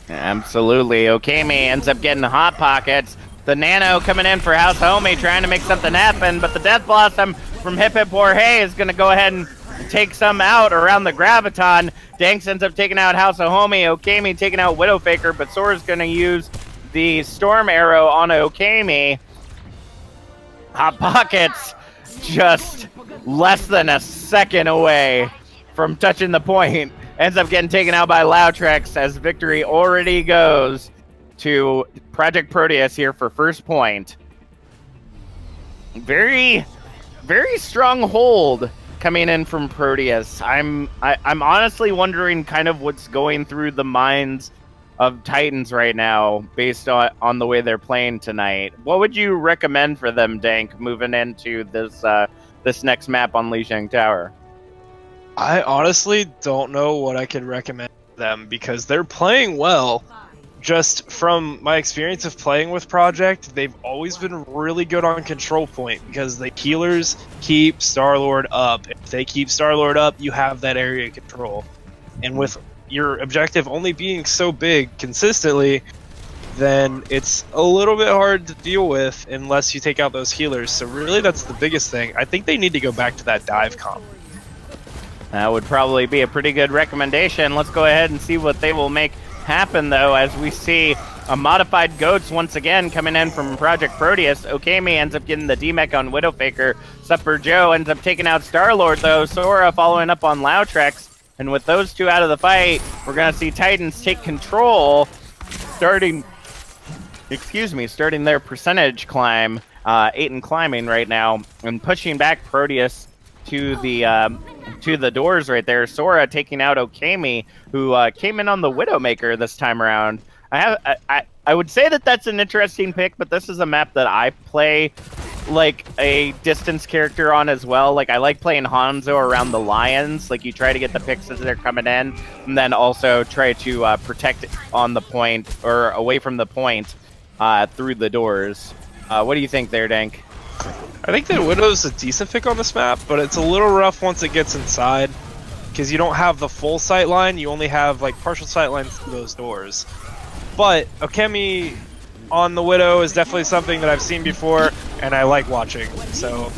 Absolutely. Okami ends up getting Hot Pockets. The Nano coming in for House Homie, trying to make something happen, but the Death Blossom from Hip Hip Jorge is going to go ahead and take some out around the Graviton. Danks ends up taking out House of Homie. Okami taking out Widowfaker, but Sora's going to use the Storm Arrow on Okami. Hot Pockets just less than a second away from touching the point. Ends up getting taken out by Loudtrex as victory already goes to Project Proteus here for first point. Very, very strong hold coming in from Proteus. I'm honestly wondering kind of what's going through the minds of Titans right now based on the way they're playing tonight. What would you recommend for them, Dank, moving into this next map on Lijiang Tower? I honestly don't know what I could recommend them because they're playing well. Just from my experience of playing with Projekt, they've always been really good on control point because the healers keep Star-Lord up. If they keep Star-Lord up, you have that area control. And with your objective only being so big consistently, then it's a little bit hard to deal with unless you take out those healers. So really that's the biggest thing. I think they need to go back to that dive comp. That would probably be a pretty good recommendation. Let's go ahead and see what they will make happen, though, as we see a modified Goats once again coming in from Project Proteus. Okami ends up getting the D-Mech on Widowfaker. Supper Joe ends up taking out Star-Lord, though. Sora following up on Loudtrex. And with those two out of the fight, we're going to see Titans take control, starting their percentage climb, 8 and climbing right now, and pushing back Proteus to the doors right there. Sora taking out Okami, who came in on the Widowmaker this time around. I would say that that's an interesting pick, but this is a map that I play like a distance character on as well. Like I like playing Hanzo around the lions. Like you try to get the picks as they're coming in, and then also try to protect on the point or away from the point through the doors. What do you think there, Dank? I think that Widow's a decent pick on this map, but it's a little rough once it gets inside because you don't have the full sight line. You only have like partial sight lines through those doors. But Okami on the Widow is definitely something that I've seen before and I like watching. So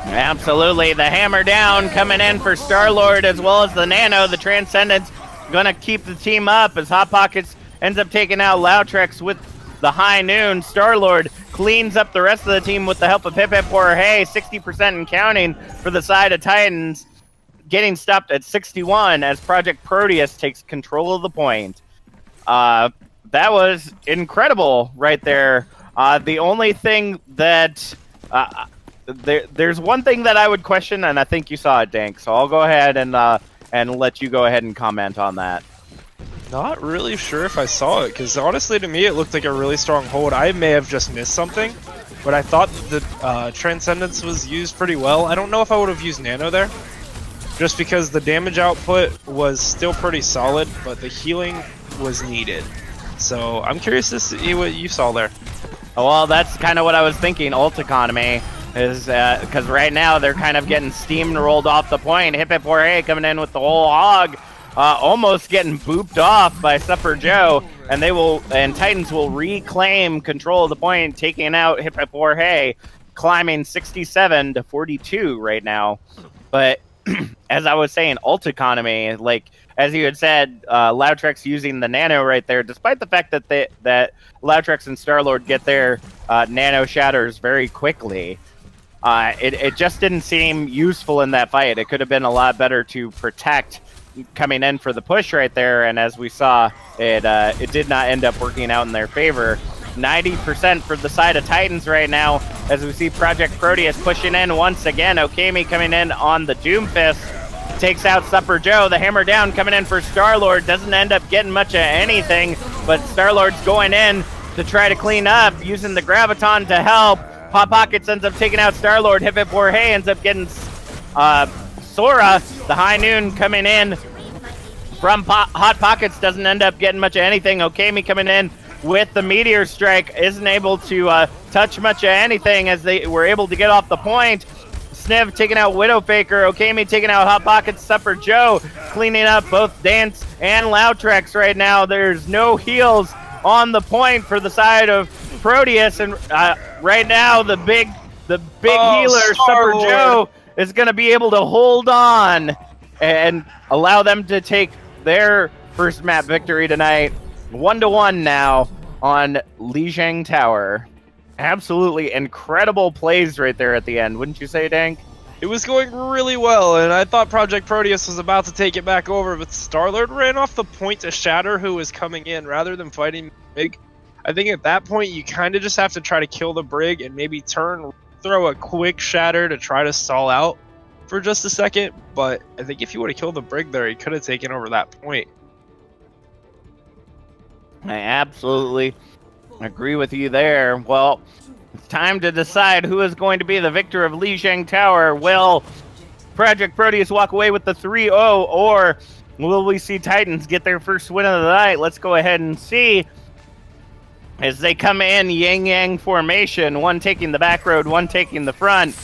absolutely, the hammer down coming in for Star-Lord as well as the Nano. The Transcendence gonna keep the team up as Hot Pockets ends up taking out Loudtrex with the high noon. Star-Lord cleans up the rest of the team with the help of Hip Hip Jorge, 60% and counting for the side of Titans, getting stopped at 61 as Project Proteus takes control of the point. That was incredible right there. The only thing that there's one thing that I would question, and I think you saw it, Dank. So I'll go ahead and let you go ahead and comment on that. not really sure if I saw it, because honestly to me it looked like a really strong hold. I may have just missed something, but I thought the Transcendence was used pretty well. I don't know if I would have used Nano there, just because the damage output was still pretty solid, but the healing was needed. So I'm curious to see what you saw there. Well, that's kind of what I was thinking. Ult economy is because right now they're kind of getting steamrolled off the point. Hip Hip Jorge coming in with the whole hog, almost getting booped off by Supper Joe, and Titans will reclaim control of the point, taking out Hip Hip Jorge, climbing 67 to 42 right now. But as I was saying, ult economy, like as you had said, Loudtrex using the Nano right there, despite the fact that that Loudtrex and Star-Lord get their nano shatters very quickly. It just didn't seem useful in that fight. It could have been a lot better to protect coming in for the push right there, and as we saw, it did not end up working out in their favor. 90% for the side of Titans right now, as we see Projekt Proteus pushing in once again. Okami coming in on the Doomfist, takes out Supper Joe. The hammer down coming in for Star-Lord, doesn't end up getting much of anything, but Star-Lord's going in to try to clean up, using the Graviton to help. Hot Pockets ends up taking out Star-Lord. Hip Hip Jorge ends up getting Sora. The High Noon coming in from Hot Pockets doesn't end up getting much of anything. Okami coming in with the Meteor Strike, isn't able to touch much of anything as they were able to get off the point. Sniv taking out Widowfaker. Okami taking out Hot Pockets. Supper Joe cleaning up both Dance and Loudtrex right now. There's no heals on the point for the side of Proteus, and right now the big healer Supper Joe is going to be able to hold on and allow them to take their first map victory tonight. 1-1 now on Lijiang Tower. Absolutely incredible plays right there at the end, wouldn't you say, Dank? It was going really well, and I thought Projekt Proteus was about to take it back over, but Star-Lord ran off the point to Shatter, who was coming in, rather than fighting Brig. I think at that point, you kind of just have to try to kill the Brig and maybe throw a quick Shatter to try to stall out for just a second, but I think if you would have killed the Brig there, he could have taken over that point. I absolutely agree with you there. Well, it's time to decide who is going to be the victor of Lijiang Tower. Will Projekt Proteus walk away with the 3-0, or will we see Titans get their first win of the night? Let's go ahead and see as they come in yin-yang formation, one taking the back road, one taking the front,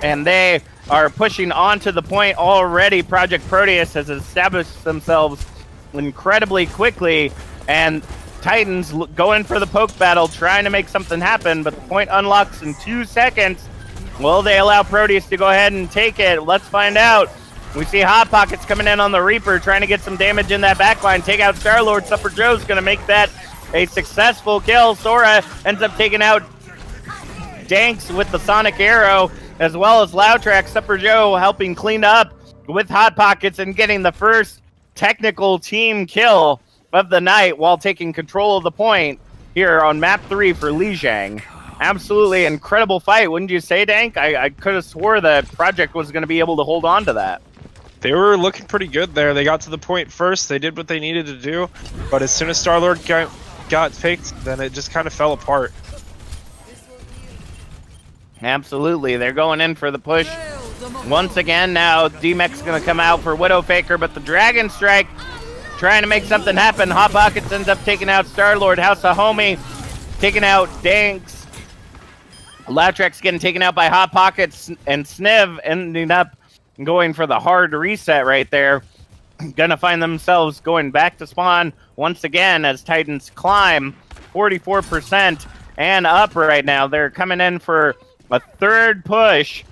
and they are pushing onto the point already. Projekt Proteus has established themselves incredibly quickly, and Titans go in for the poke battle, trying to make something happen, but the point unlocks in 2 seconds. Will they allow Proteus to go ahead and take it? Let's find out. We see Hot Pockets coming in on the Reaper, trying to get some damage in that backline. Take out Star-Lord. Supper Joe's going to make that a successful kill. Sora ends up taking out Danks with the Sonic Arrow, as well as Loudtrack. Supper Joe helping clean up with Hot Pockets and getting the first technical team kill of the night while taking control of the point here on map 3 for Lijiang. Absolutely incredible fight, wouldn't you say, Dank? I could have swore that Projekt was going to be able to hold on to that. They were looking pretty good there. They got to the point first. They did what they needed to do, but as soon as Star-Lord got picked, then it just kind of fell apart. Absolutely, they're going in for the push once again. Now D-Mech's going to come out for Widowfaker, but the Dragon Strike trying to make something happen. Hot Pockets ends up taking out Star-Lord. House of Homie taking out Danks. Loudtrex getting taken out by Hot Pockets, and Sniv ending up going for the hard reset right there. Gonna find themselves going back to spawn once again as Titans climb 44% and up right now. They're coming in for a third push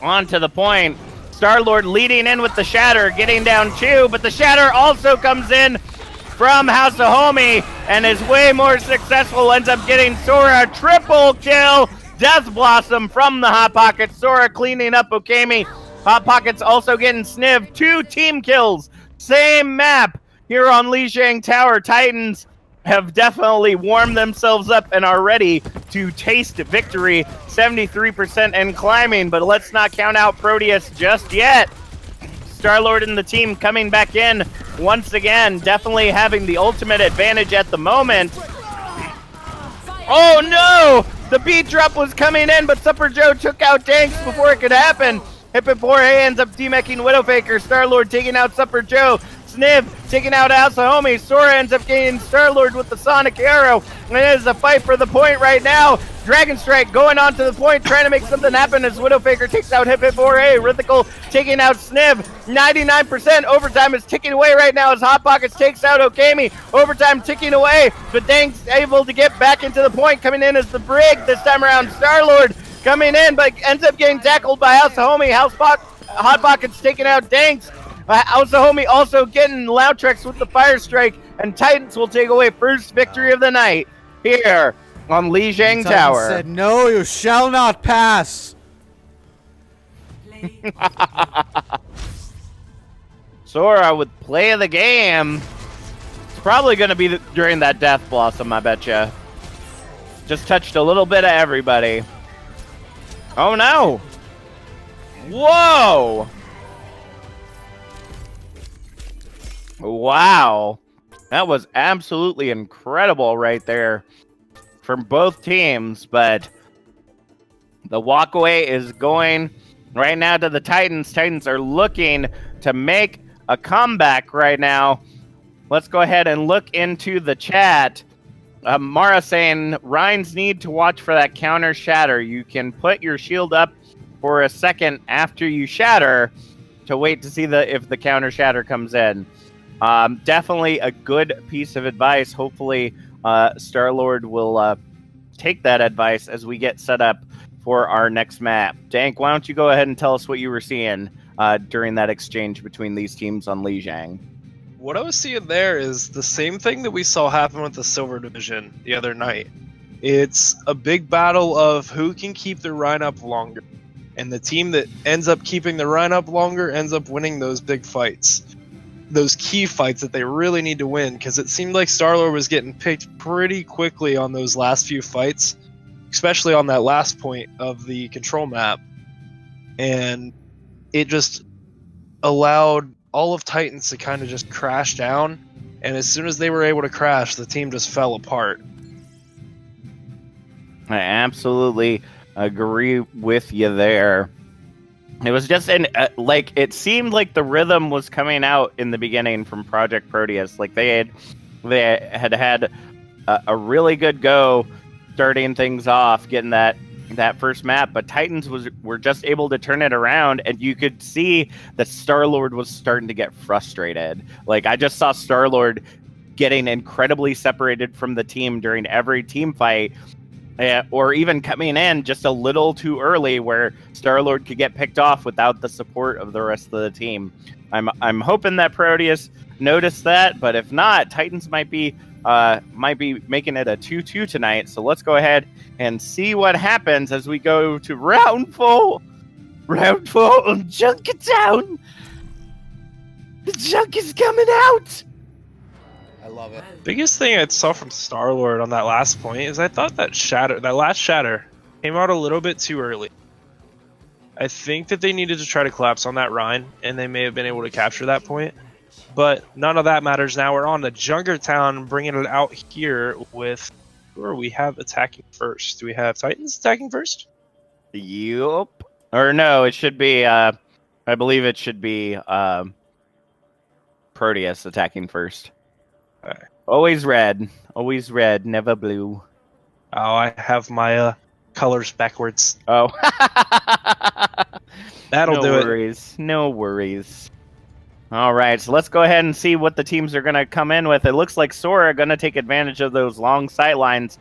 onto the point. Star-Lord leading in with the Shatter, getting down 2, but the Shatter also comes in from House of Homie and is way more successful, ends up getting Sora. Triple kill, Death Blossom from the Hot Pockets. Sora cleaning up Okami. Hot Pockets also getting Sniv. 2 team kills, same map here on Lijiang Tower. Titans have definitely warmed themselves up and are ready to taste victory. 73% and climbing, but let's not count out Proteus just yet. Star-Lord and the team coming back in once again, definitely having the ultimate advantage at the moment. Oh no! The beat drop was coming in, but Supper Joe took out Danks before it could happen. Hip Hip Jorge ends up demecking Widowfaker. Star-Lord taking out Supper Joe. Sniv taking out House of Homie. Sora ends up getting Star-Lord with the Sonic Arrow. And it is a fight for the point right now. Dragon Strike going on to the point, trying to make something happen as Widowfaker takes out Hip Hip Jorge. Rhythical taking out Sniv. 99% overtime is ticking away right now as Hot Pockets takes out Okami. Overtime ticking away, but Dank's able to get back into the point. Coming in as the Brig this time around. Star-Lord coming in, but ends up getting tackled by House of Homie. Hot Pockets taking out Danks. House of Homie also getting Loudtrex with the Fire Strike, and Titans will take away first victory of the night here on Li Jiang Titan Tower. said, "No, you shall not pass." Sora with play of the game. It's probably going to be during that Death Blossom, I betcha. Just touched a little bit of everybody. Oh no! Whoa! Wow. That was absolutely incredible right there from both teams, but the walkaway is going right now to the Titans. Titans are looking to make a comeback right now. Let's go ahead and look into the chat. Mara saying, Rhines need to watch for that counter shatter. You can put your shield up for a second after you shatter to wait to see if the counter shatter comes in. Definitely a good piece of advice. Hopefully, Star-Lord will take that advice as we get set up for our next map. Dank, why don't you go ahead and tell us what you were seeing during that exchange between these teams on Li Jiang? What I was seeing there is the same thing that we saw happen with the Silver Division the other night. It's a big battle of who can keep the Rhine up longer. And the team that ends up keeping the Rhine up longer ends up winning those big fights. Those key fights that they really need to win, because it seemed like Star-Lord was getting picked pretty quickly on those last few fights, especially on that last point of the control map. And it just allowed all of Titans to kind of just crash down, and as soon as they were able to crash, the team just fell apart. I absolutely agree with you there. It was just it seemed like the rhythm was coming out in the beginning from Project Proteus. Like they had a really good go starting things off, getting that first map, but Titans were just able to turn it around, and you could see that Star-Lord was starting to get frustrated. Like I just saw Star-Lord getting incredibly separated from the team during every team fight, or even coming in just a little too early where Star-Lord could get picked off without the support of the rest of the team. I'm hoping that Proteus noticed that, but if not, Titans might be making it a 2-2 tonight. So let's go ahead and see what happens as we go to round 4 on Junkertown. The junk is coming out. I love it. Biggest thing I saw from Star-Lord on that last point is I thought that last shatter came out a little bit too early. I think that they needed to try to collapse on that Rhine, and they may have been able to capture that point. But none of that matters now. We're on to Junkertown, bringing it out here with who we have attacking first. Do we have Titans attacking first? Yup. Or no, it should be, I believe it should be Proteus attacking first. Okay. Always red, never blue. Oh, I have my colors backwards. Oh. That'll do it. No worries. All right, so let's go ahead and see what the teams are going to come in with. It looks like Sora going to take advantage of those long sight lines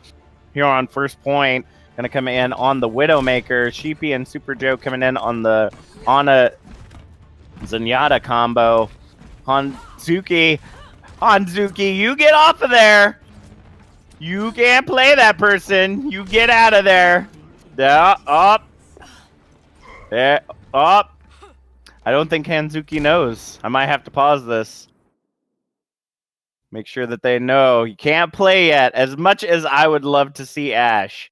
here on first point. Going to come in on the Widowmaker. Sheepy and Super Joe coming in on a Zenyatta combo. Hanzuki, you get off of there. You can't play that person. You get out of there. Up. There, up. I don't think Hanzuki knows. I might have to pause this. Make sure that they know. You can't play yet, as much as I would love to see Ash.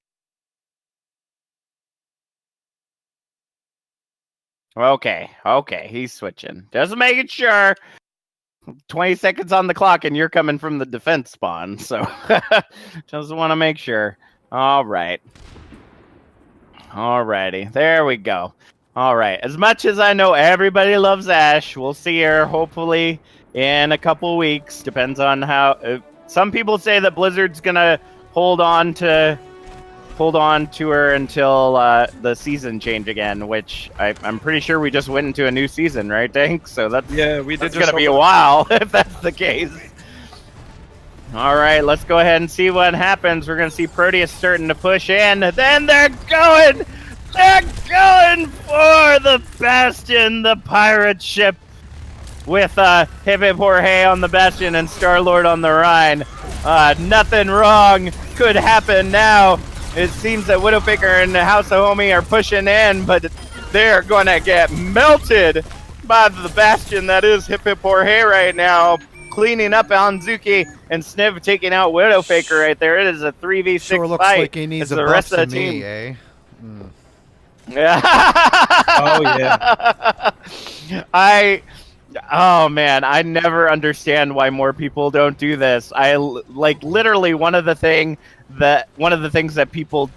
Okay, he's switching. Just making sure. 20 seconds on the clock, and you're coming from the defense spawn, so just want to make sure. All right. Alrighty, there we go. All right, as much as I know everybody loves Ash, we'll see her hopefully in a couple weeks. Depends on how. Some people say that Blizzard's gonna hold on to her until the season change again, which I'm pretty sure we just went into a new season, right, Dank? So that's we did. That's gonna be a while if that's the case. All right, let's go ahead and see what happens. We're gonna see Proteus starting to push in. Then they're going for the Bastion, the pirate ship, with Hip Hip Jorge on the Bastion and Star-Lord on the Rhine. Nothing wrong could happen now. It seems that Widowfaker and House of Homie are pushing in, but they're going to get melted by the bastion that is Hip Hip Jorge right now. Cleaning up Hanzuki and Sniv taking out Widowfaker right there. It is a 3v6 Sure looks fight. like he needs a the buff rest to of the me, team. eh? Yeah. Oh yeah. Oh man, I never understand why more people don't do this. Like literally one of the things that people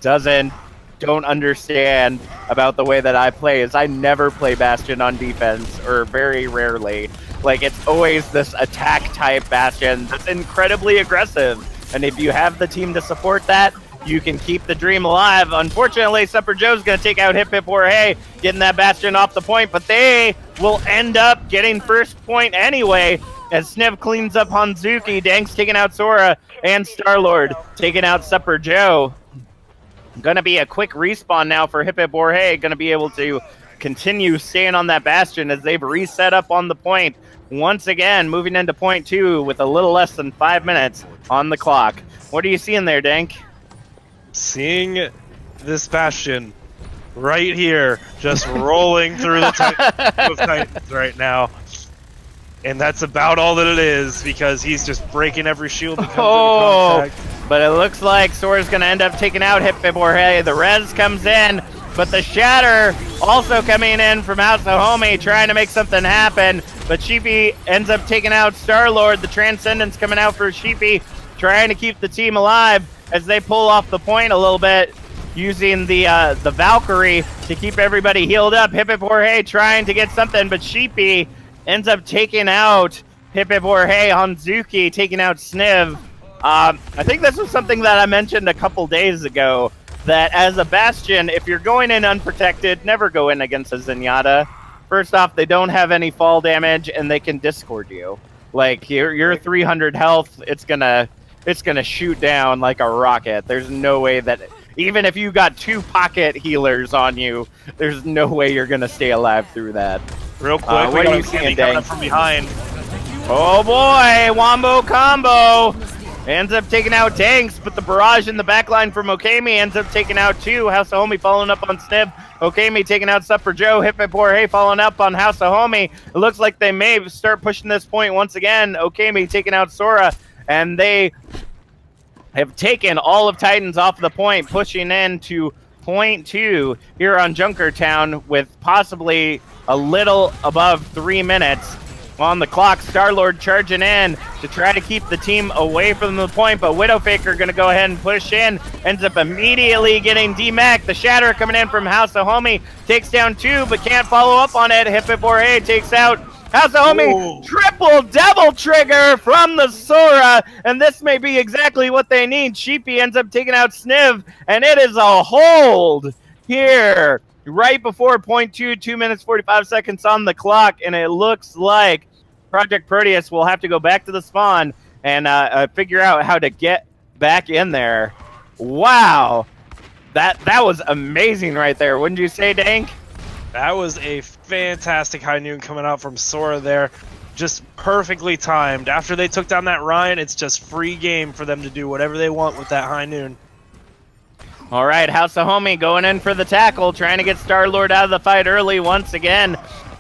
don't understand about the way that I play is I never play Bastion on defense, or very rarely. Like it's always this attack type Bastion that's incredibly aggressive. And if you have the team to support that, you can keep the dream alive. Unfortunately, Supper Joe's going to take out Hip Hip Jorge, getting that Bastion off the point, but they will end up getting first point anyway, as Sniv cleans up Hanzuki, Dank's taking out Sora, and Star-Lord taking out Supper Joe. Gonna be a quick respawn now for Hip Hip Jorge, gonna be able to continue staying on that Bastion as they've reset up on the point. Once again, moving into point 2 with a little less than 5 minutes on the clock. What are you seeing there, Dank? Seeing this Bastion right here, just rolling through the Titans right now. And that's about all that it is, because he's just breaking every shield that comes into contact. But it looks like Sora's going to end up taking out Hip Hip Jorge. The res comes in, but the shatter also coming in from House of Homie, trying to make something happen. But Sheepy ends up taking out Star-Lord. The Transcendence coming out for Sheepy, trying to keep the team alive as they pull off the point a little bit, using the Valkyrie to keep everybody healed up. Hip Hip Jorge trying to get something, but Sheepy ends up taking out Hip Hip Jorge. Hanzuki taking out Sniv. I think this was something that I mentioned a couple days ago, that as a Bastion, if you're going in unprotected, never go in against a Zenyatta. First off, they don't have any fall damage, and they can discord you. Like, you're 300 health, it's gonna shoot down like a rocket. There's no way that, even if you got 2 pocket healers on you, there's no way you're gonna stay alive through that. Real quick, what we are got you seeing, coming up from behind. Oh boy, Wombo combo! Ends up taking out Tanks, but the barrage in the backline from Okami ends up taking out 2. House of Homie following up on Sniv. Okami taking out Supper Joe. Hip Hip Jorge following up on House of Homie. It looks like they may start pushing this point once again. Okami taking out Sora, and they have taken all of Titans off the point, pushing into point 2 here on Junkertown with possibly a little above 3 minutes on the clock. Star-Lord charging in to try to keep the team away from the point, but Widowfaker going to go ahead and push in. Ends up immediately getting D-Mac. The Shatter coming in from House of Homie. Takes down 2, but can't follow up on it. Hip Hip Jorge takes out House of Homie. Whoa. Triple devil trigger from the Sora, and this may be exactly what they need. Sheepy ends up taking out Sniv, and it is a hold here right before point 2, 2 minutes 45 seconds on the clock, and it looks like Projekt Proteus will have to go back to the spawn and figure out how to get back in there. Wow, that was amazing right there, wouldn't you say, Dank? That was a fantastic high noon coming out from Sora there. Just perfectly timed. After they took down that Ryan, it's just free game for them to do whatever they want with that high noon. All right, House of Homie going in for the tackle, trying to get Star-Lord out of the fight early once again.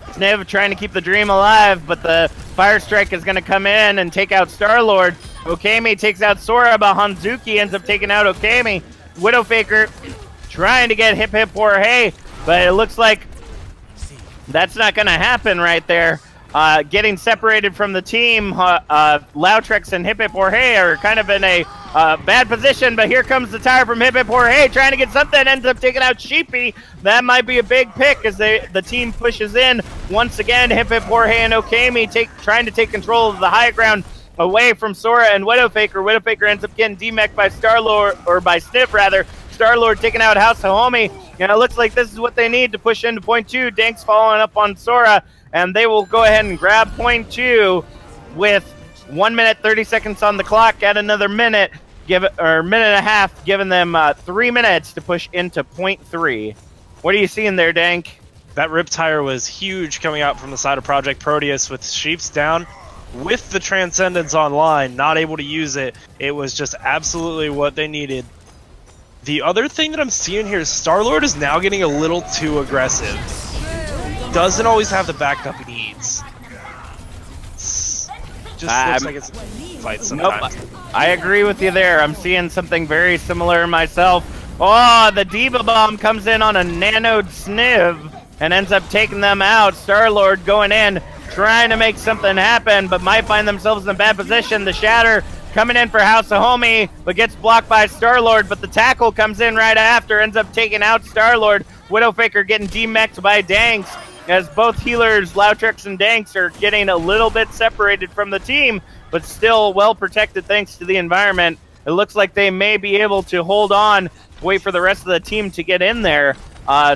Sniv trying to keep the dream alive, but the Fire Strike is going to come in and take out Star-Lord. Okami takes out Sora, but Hanzuki ends up taking out Okami. Widowfaker trying to get Hip Hip Jorge, but it looks like that's not going to happen right there. Getting separated from the team, Loutrex and Hip Hip Jorge are kind of in a bad position, but here comes the tire from Hip Hip Jorge, trying to get something, ends up taking out Sheepy. That might be a big pick as the team pushes in. Once again, Hip Hip Jorge and Okami trying to take control of the high ground away from Sora and Widowfaker. Widowfaker ends up getting D-Mech by Star-Lord, or by Sniv rather. Star-Lord taking out House of Homie. And it looks like this is what they need to push into point 2. Dank's following up on Sora, and they will go ahead and grab point 2 with 1 minute 30 seconds on the clock. Add another minute, minute and a half, giving them 3 minutes to push into point 3. What are you seeing there, Dank? That rip tire was huge coming out from the side of Projekt Proteus with Sheeps down. with the Transcendence online, not able to use it. It was just absolutely what they needed. The other thing that I'm seeing here is Star-Lord is now getting a little too aggressive. Doesn't always have the backup he needs. Just looks like it's a fight sometimes. Nope, I agree with you there. I'm seeing something very similar myself. Oh, the Diva Bomb comes in on a nanoed Sniv and ends up taking them out. Star-Lord going in, trying to make something happen, but might find themselves in a bad position. The Shatter coming in for House of Homie, but gets blocked by Star-Lord, but the tackle comes in right after, ends up taking out Star-Lord. Widowfaker getting demexed by Danks, as both healers, Lautrix and Danks, are getting a little bit separated from the team, but still well protected thanks to the environment. It looks like they may be able to hold on, wait for the rest of the team to get in there.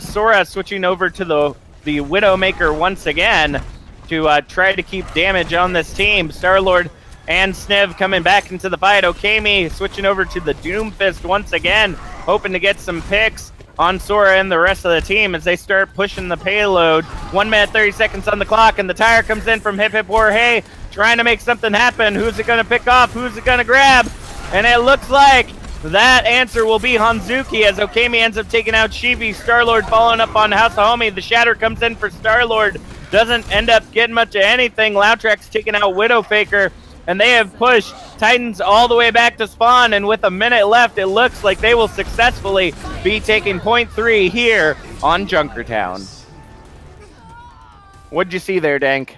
Sora switching over to the Widowmaker once again to try to keep damage on this team. Star-Lord and Sniv coming back into the fight. Okami switching over to the Doomfist once again, hoping to get some picks on Sora and the rest of the team as they start pushing the payload. 1 minute 30 seconds on the clock, and the tire comes in from Hip Hip War Hey, trying to make something happen. Who's it going to pick off? Who's it going to grab? And it looks like that answer will be Hanzuki, as Okami ends up taking out Shibi. Star-Lord following up on House of Homie. The Shatter comes in for Star-Lord. Doesn't end up getting much of anything. Lautrix taking out Widowfaker, and they have pushed Titans all the way back to spawn, and with a minute left, it looks like they will successfully be taking point 3 here on Junkertown. What'd you see there, Dank?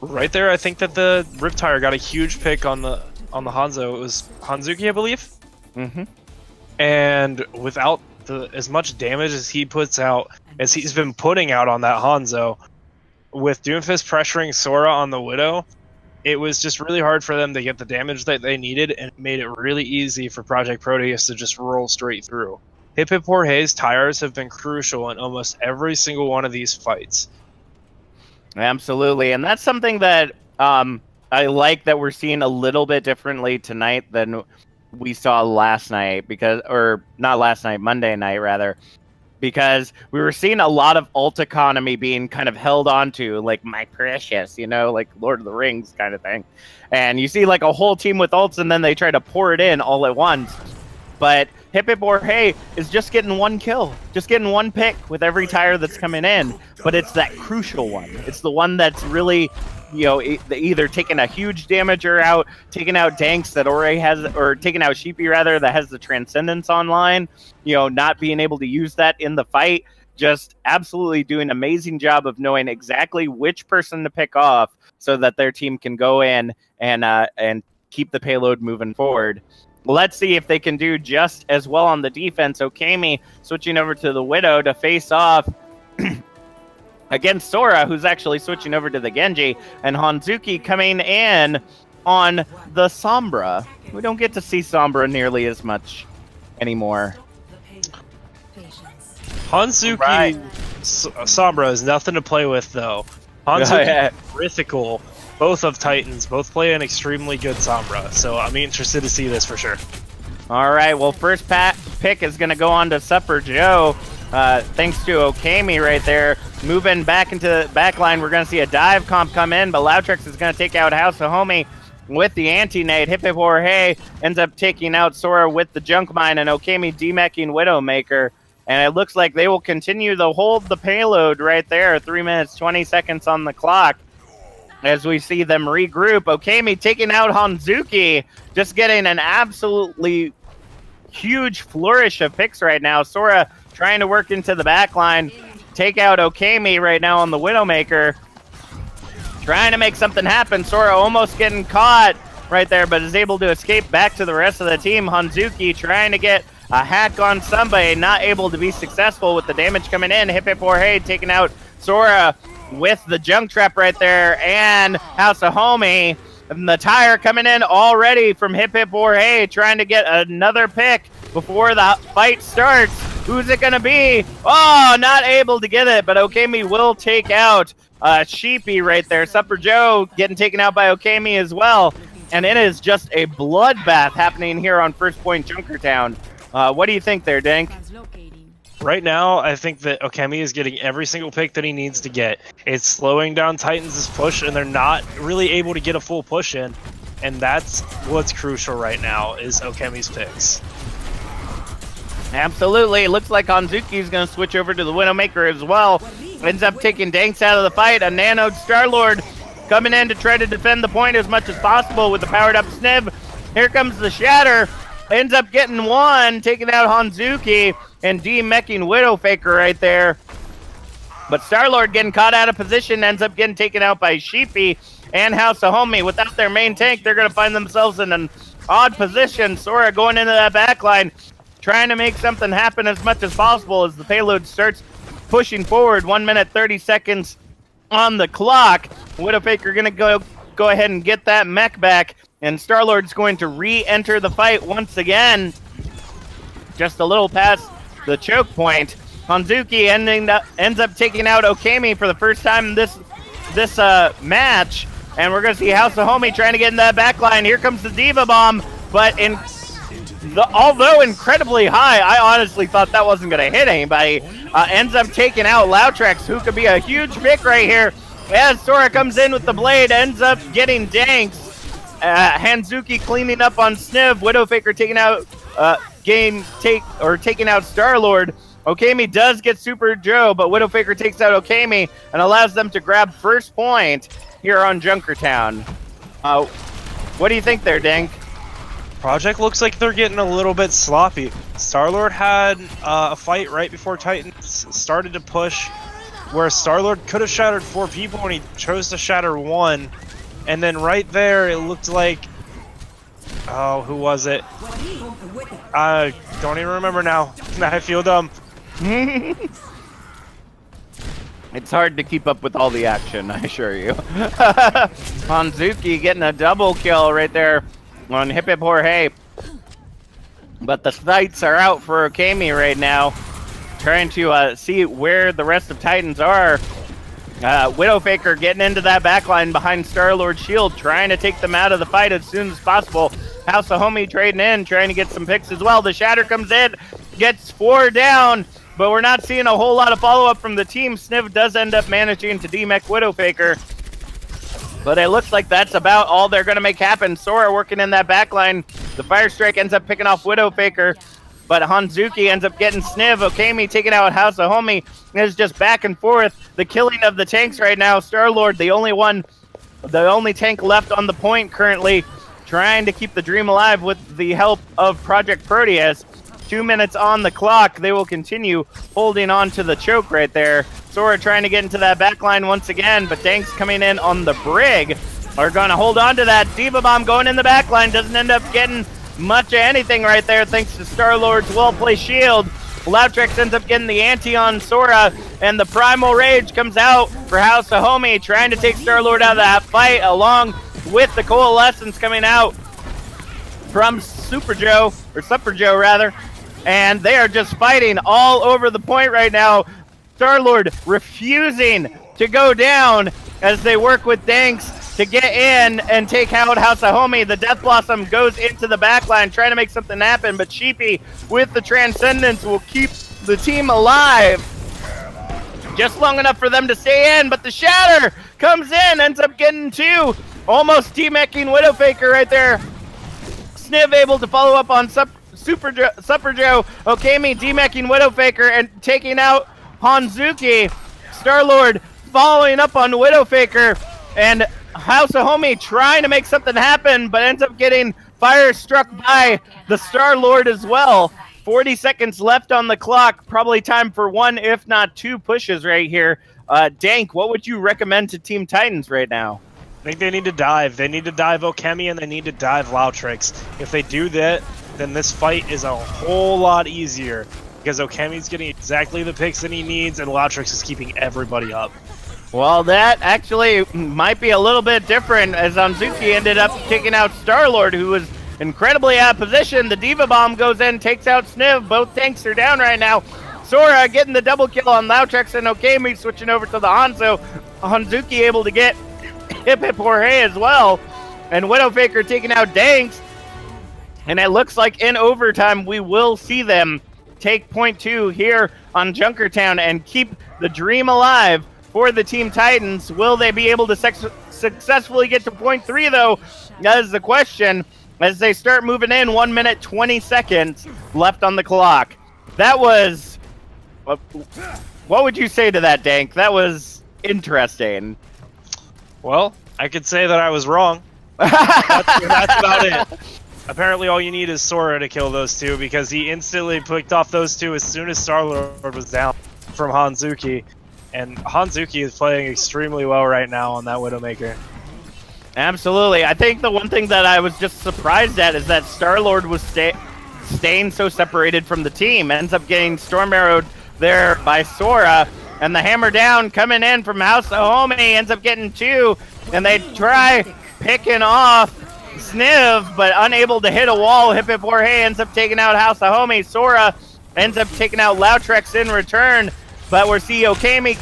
Right there, I think that the Riptire got a huge pick on the Hanzo. It was Hanzuki, I believe. Mm-hmm. And without as much damage as he puts out, as he's been putting out on that Hanzo, with Doomfist pressuring Sora on the Widow, it was just really hard for them to get the damage that they needed, and it made it really easy for Project Proteus to just roll straight through. Hip Hip Jorge's tires have been crucial in almost every single one of these fights. Absolutely, and that's something that I like that we're seeing a little bit differently tonight than we saw last night, Monday night rather, because we were seeing a lot of ult economy being kind of held onto, like my precious, like Lord of the Rings kind of thing. And you see like a whole team with ults, and then they try to pour it in all at once. But Hip Hip or Hey is just getting one kill, just getting one pick with every tire that's coming in. But it's that crucial one. It's the one that's really, either taking a huge damager out, taking out Danks that already has, or taking out Sheepy rather, that has the Transcendence online, not being able to use that in the fight. Just absolutely doing an amazing job of knowing exactly which person to pick off so that their team can go in and keep the payload moving forward. Let's see if they can do just as well on the defense. Okami switching over to the Widow to face off against Sora, who's actually switching over to the Genji, and Hanzuki coming in on the Sombra. We don't get to see Sombra nearly as much anymore. Hanzuki Right. Sombra is nothing to play with, though. Hanzuki Rithikal, both of Titans, both play an extremely good Sombra, so I'm interested to see this for sure. All right, well, first pick is going to go on to Supper Joe. Thanks to Okami right there. Moving back into the back line, we're going to see a dive comp come in, but Lautrix is going to take out House of Homie with the anti-nade. Hip Hip Jorge ends up taking out Sora with the junk mine, and Okami demecking Widowmaker. And it looks like they will continue to hold the payload right there. 3 minutes, 20 seconds on the clock as we see them regroup. Okami taking out Hanzuki, just getting an absolutely huge flourish of picks right now. Sora trying to work into the back line, take out Okami right now on the Widowmaker, trying to make something happen. Sora almost getting caught right there, but is able to escape back to the rest of the team. Hanzuki trying to get a hack on somebody, not able to be successful with the damage coming in. Hip Hip Jorge taking out Sora with the junk trap right there, and House of Homie. And the tire coming in already from Hip Hip Jorge, trying to get another pick before the fight starts. Who's it going to be? Oh, not able to get it, but Okami will take out Sheepy right there. Supper Joe getting taken out by Okami as well. And it is just a bloodbath happening here on First Point Junkertown. What do you think there, Dank? Right now, I think that Okemi is getting every single pick that he needs to get. It's slowing down Titans' push, and they're not really able to get a full push in. And that's what's crucial right now, is Okemi's picks. Absolutely. It looks like Hanzuki is going to switch over to the Widowmaker as well. Ends up taking Danks out of the fight. A nanoed Star-Lord coming in to try to defend the point as much as possible with the powered up Sniv. Here comes the Shatter. Ends up getting one, taking out Hanzuki and demeching Widowfaker right there. But Star-Lord getting caught out of position, ends up getting taken out by Sheepy and House of Homie. Without their main tank, they're going to find themselves in an odd position. Sora going into that backline, trying to make something happen as much as possible as the payload starts pushing forward. 1 minute, 30 seconds on the clock. Widowfaker going to go ahead and get that mech back, and Star-Lord's going to re-enter the fight once again. Just a little past the choke point. Hanzuki ends up taking out Okemi for the first time this match, and we're going to see House of Homie trying to get in that backline. Here comes the Diva Bomb, but although incredibly high, I honestly thought that wasn't going to hit anybody. Ends up taking out Loutrex, who could be a huge pick right here. As Sora comes in with the blade, ends up getting Danks. Hanzuki cleaning up on Sniv. Widowfaker taking out taking out Star-Lord. Okemi does get Super Joe, but Widowfaker takes out Okemi and allows them to grab first point here on Junkertown. What do you think there, Dank? Projekt looks like they're getting a little bit sloppy. Star-Lord had a fight right before Titans started to push, where Star-Lord could have shattered 4 people and he chose to shatter 1. And then right there, it looked like... Oh, who was it? I don't even remember now. I feel dumb. It's hard to keep up with all the action, I assure you. Hanzuki getting a double kill right there on Hip Hip Jorge. But the sights are out for Okemi right now. Trying to see where the rest of Titans are. Widowfaker getting into that backline behind Star-Lord's shield, trying to take them out of the fight as soon as possible. House of Homie trading in, trying to get some picks as well. The Shatter comes in, gets 4 down, but we're not seeing a whole lot of follow-up from the team. Sniv does end up managing to demech Widowfaker, but it looks like that's about all they're going to make happen. Sora working in that backline. The Fire Strike ends up picking off Widowfaker, but Hanzuki ends up getting Sniv. Okemi taking out House of Homie. It's just back and forth. The killing of the tanks right now. Star-Lord, the only tank left on the point currently, trying to keep the dream alive with the help of Projekt Proteus. 2 minutes on the clock. They will continue holding on to the choke right there. Sora trying to get into that backline once again, but Danks coming in on the brig are going to hold on to that. Diva Bomb going in the backline. Doesn't end up getting much of anything right there thanks to Star-Lord's well-placed shield. Loutrex ends up getting the ante on Sora, and the Primal Rage comes out for House of Homie, trying to take Star-Lord out of that fight, along with the Coalescence coming out from Super Joe rather, and they are just fighting all over the point right now. Star-Lord refusing to go down as they work with Danks to get in and take out House of Homie. The Death Blossom goes into the backline, trying to make something happen, but Sheepy with the Transcendence will keep the team alive just long enough for them to stay in, but the Shatter comes in, ends up getting 2, almost demeching Widowfaker right there. Sniv able to follow up on Super Joe. Okemi demeching Widowfaker and taking out Hanzuki. Star-Lord following up on Widowfaker, and House of Homie trying to make something happen, but ends up getting fire struck by the Star-Lord as well. 40 seconds left on the clock. Probably time for 1, if not 2 pushes right here. Dank, what would you recommend to Team Titans right now? I think they need to dive. They need to dive Okemi, and they need to dive Loutrex. If they do that, then this fight is a whole lot easier, because Okemi's getting exactly the picks that he needs, and Loutrex is keeping everybody up. Well, that actually might be a little bit different, as Hanzuki ended up taking out Star-Lord, who was incredibly out of position. The Diva Bomb goes in, takes out Sniv. Both tanks are down right now. Sora getting the double kill on Loutrex, and Okemi switching over to the Hanzo. Hanzuki able to get Hip Hip Jorge as well. And Widowfaker taking out Danks. And it looks like in overtime we will see them take point 2 here on Junkertown and keep the dream alive for the Team Titans. Will they be able to successfully get to point 3, though? That is the question as they start moving in. 1 minute, 20 seconds left on the clock. That was... What would you say to that, Dank? That was interesting. Well, I could say that I was wrong. That's about it. Apparently all you need is Sora to kill those two, because he instantly picked off those two as soon as Star-Lord was down from Hanzuki. And Hanzuki is playing extremely well right now on that Widowmaker. Absolutely. I think the one thing that I was just surprised at is that Star-Lord was staying so separated from the team. Ends up getting Storm Arrowed there by Sora. And the hammer down coming in from House Ahome ends up getting 2. And they try picking off Sniv, but unable to hit a wall. Hip Hip Jorge ends up taking out House Ahome. Sora ends up taking out Loutrex in return. But we're seeing Okami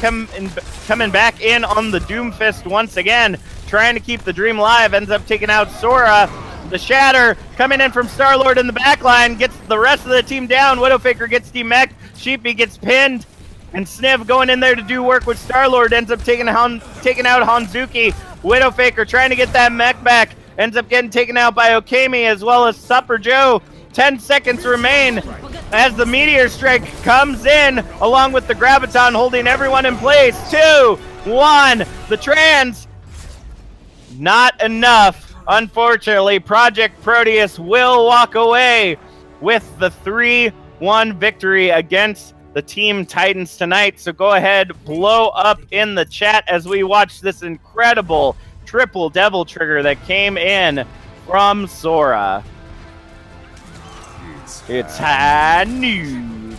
coming back in on the Doomfist once again, trying to keep the dream alive. Ends up taking out Sora. The Shatter coming in from Star-Lord in the backline, gets the rest of the team down. Widowfaker gets demech. Sheepy gets pinned. And Sniv going in there to do work with Star-Lord ends up taking out Hanzuki. Widowfaker trying to get that mech back. Ends up getting taken out by Okami as well as Supper Joe. 10 seconds remain as the Meteor Strike comes in along with the Graviton holding everyone in place. 2, 1. The trans. Not enough. Unfortunately, Projekt Proteus will walk away with the 3-1 victory against the Team Titans tonight. So go ahead, blow up in the chat as we watch this incredible triple devil trigger that came in from Sora. It's high noon.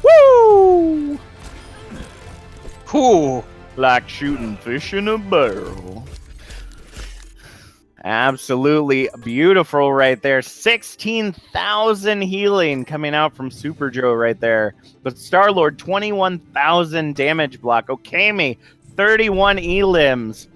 Woo! Cool. Like shooting fish in a barrel. Absolutely beautiful right there. 16,000 healing coming out from Super Joe right there. But Star-Lord, 21,000 damage block. Okami, 31 elims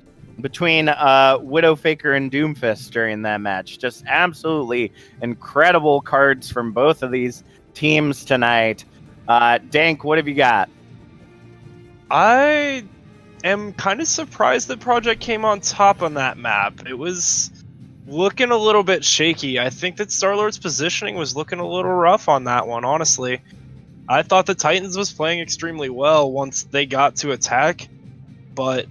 between Widowfaker and Doomfist during that match. Just absolutely incredible cards from both of these teams tonight. Dank, what have you got? I am kind of surprised that Projekt came on top on that map. It was looking a little bit shaky. I think that Star-Lord's positioning was looking a little rough on that one, honestly. I thought the Titans was playing extremely well once they got to attack, but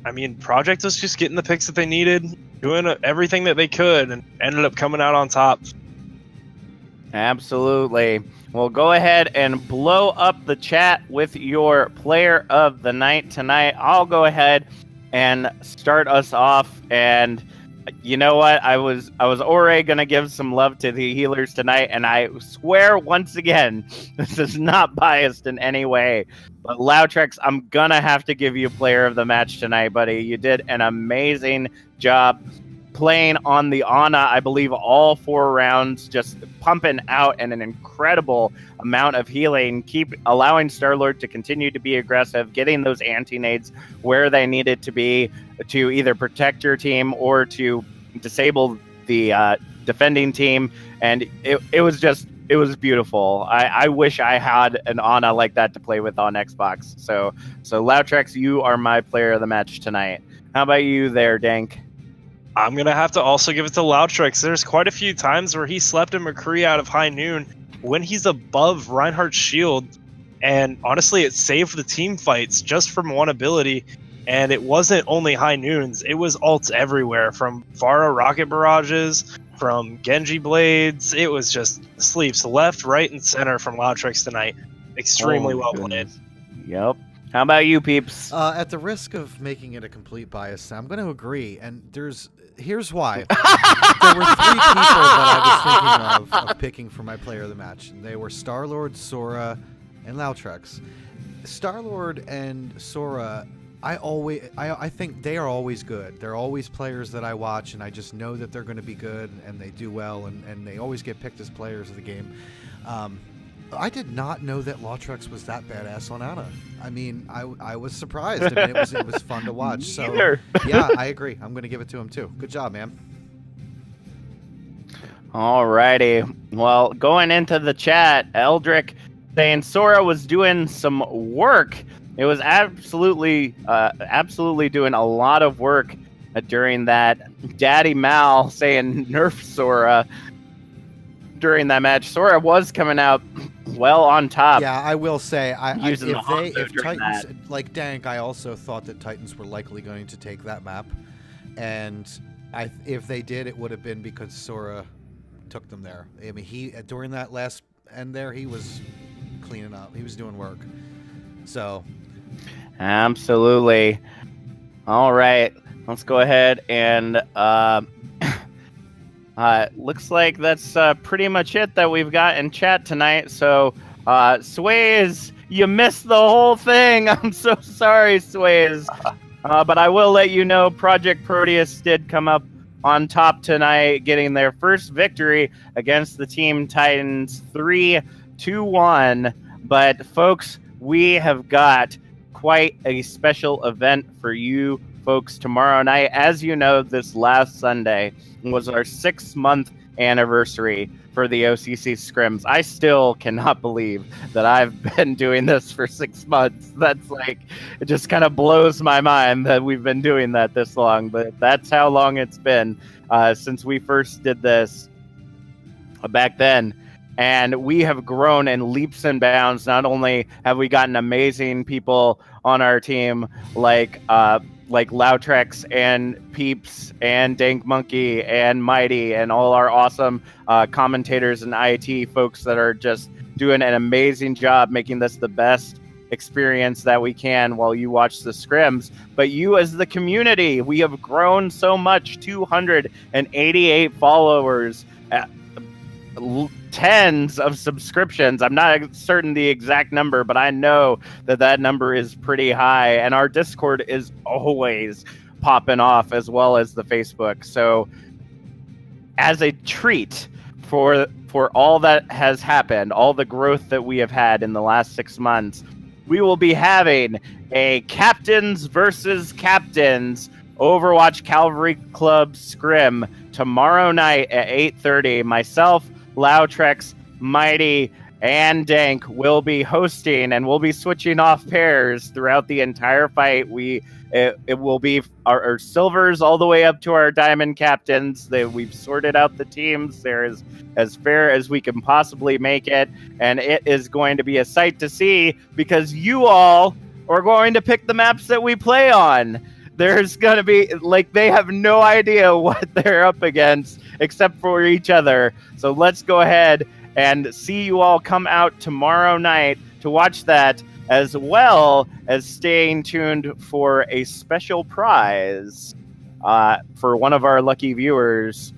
I mean, Projekt was just getting the picks that they needed, doing everything that they could, and ended up coming out on top. Absolutely. Well, go ahead and blow up the chat with your player of the night tonight. I'll go ahead and start us off. And you know what? I was already going to give some love to the healers tonight. And I swear once again, this is not biased in any way. But Loutrex, I'm going to have to give you player of the match tonight, buddy. You did an amazing job playing on the Ana, I believe, all 4 rounds, just pumping out an incredible amount of healing, keep allowing Star-Lord to continue to be aggressive, getting those anti-nades where they needed to be to either protect your team or to disable the defending team. And it was beautiful. I wish I had an Ana like that to play with on Xbox. So Loutrex, you are my player of the match tonight. How about you there, Dank? I'm going to have to also give it to Loutrex. There's quite a few times where he slept a McCree out of high noon when he's above Reinhardt's shield. And honestly, it saved the team fights just from one ability. And it wasn't only high noons. It was ults everywhere, from Pharah rocket barrages, from Genji blades. It was just sleeps left, right, and center from Loutrex tonight. Extremely well played. Yep. How about you, peeps? At the risk of making it a complete bias, I'm going to agree. And here's why. There were 3 people that I was thinking of picking for my player of the match. And they were Star-Lord, Sora, and Loutrex. Star-Lord and Sora, I think they are always good. They're always players that I watch, and I just know that they're going to be good, and they do well, and they always get picked as players of the game. I did not know that Loutrex was that badass on Ana. I mean, I was surprised. I mean, it was fun to watch. So yeah, I agree. I'm going to give it to him too. Good job, man. Alrighty. Well, going into the chat, Eldrick saying Sora was doing some work. It was absolutely doing a lot of work during that. Daddy Mal saying nerf Sora during that match. Sora was coming out well on top. Yeah, I will say, Using the if during Titans, that. like Dank, I also thought that Titans were likely going to take that map, and if they did, it would have been because Sora took them there. I mean, he during that last end there, he was cleaning up. He was doing work. So, absolutely. All right, let's go ahead and looks like that's pretty much it that we've got in chat tonight. So, Sways, you missed the whole thing. I'm so sorry, Sways. But I will let you know Project Proteus did come up on top tonight, getting their first victory against the Team Titans 3-1. But, folks, we have got quite a special event for you folks tomorrow night. As you know, this last Sunday was our 6-month anniversary for the OCCScrims. I still cannot believe that I've been doing this for 6 months. That's like, it just kind of blows my mind that we've been doing that this long, but that's how long it's been since we first did this back then. And we have grown in leaps and bounds. Not only have we gotten amazing people on our team like Loutrex and Peeps and Dank Monkey and Mighty and all our awesome commentators and IT folks that are just doing an amazing job making this the best experience that we can while you watch the scrims. But you as the community, we have grown so much, 288 followers, tens of subscriptions. I'm not certain the exact number, but I know that number is pretty high, and our Discord is always popping off, as well as the Facebook. So as a treat for all that has happened, all the growth that we have had in the last 6 months, we will be having a Captains versus Captains Overwatch Cavalry Club Scrim tomorrow night at 8:30. Myself, Loutrex, Mighty, and Dank will be hosting, and we'll be switching off pairs throughout the entire fight. It will be our silvers all the way up to our diamond captains. We've sorted out the teams. They're as fair as we can possibly make it, and it is going to be a sight to see because you all are going to pick the maps that we play on. There's going to be, like, they have no idea what they're up against except for each other. So let's go ahead and see you all come out tomorrow night to watch that, as well as staying tuned for a special prize for one of our lucky viewers,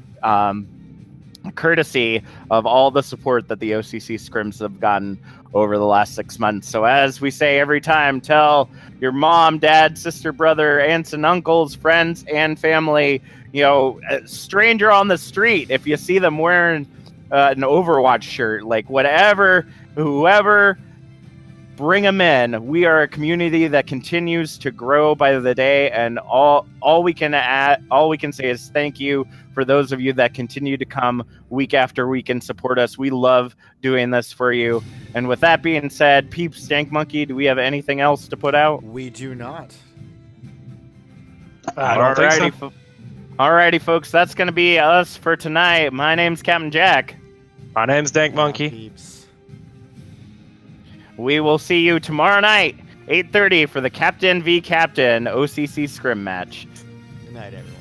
courtesy of all the support that the OCCScrims have gotten over the last 6 months. So as we say every time, tell your mom, dad, sister, brother, aunts and uncles, friends, and family, a stranger on the street, if you see them wearing an Overwatch shirt, like whoever, bring them in. We are a community that continues to grow by the day, and all we can say is thank you for those of you that continue to come week after week and support us. We love doing this for you. And with that being said, Peeps, Dank Monkey, do we have anything else to put out? we do not. I don't think so. Alrighty, folks, that's going to be us for tonight. My name's Captain Jack. My name's Dank Monkey. Peeps. We will see you tomorrow night, 8:30, for the Captain v Captain OCC Scrim match. Good night, everyone.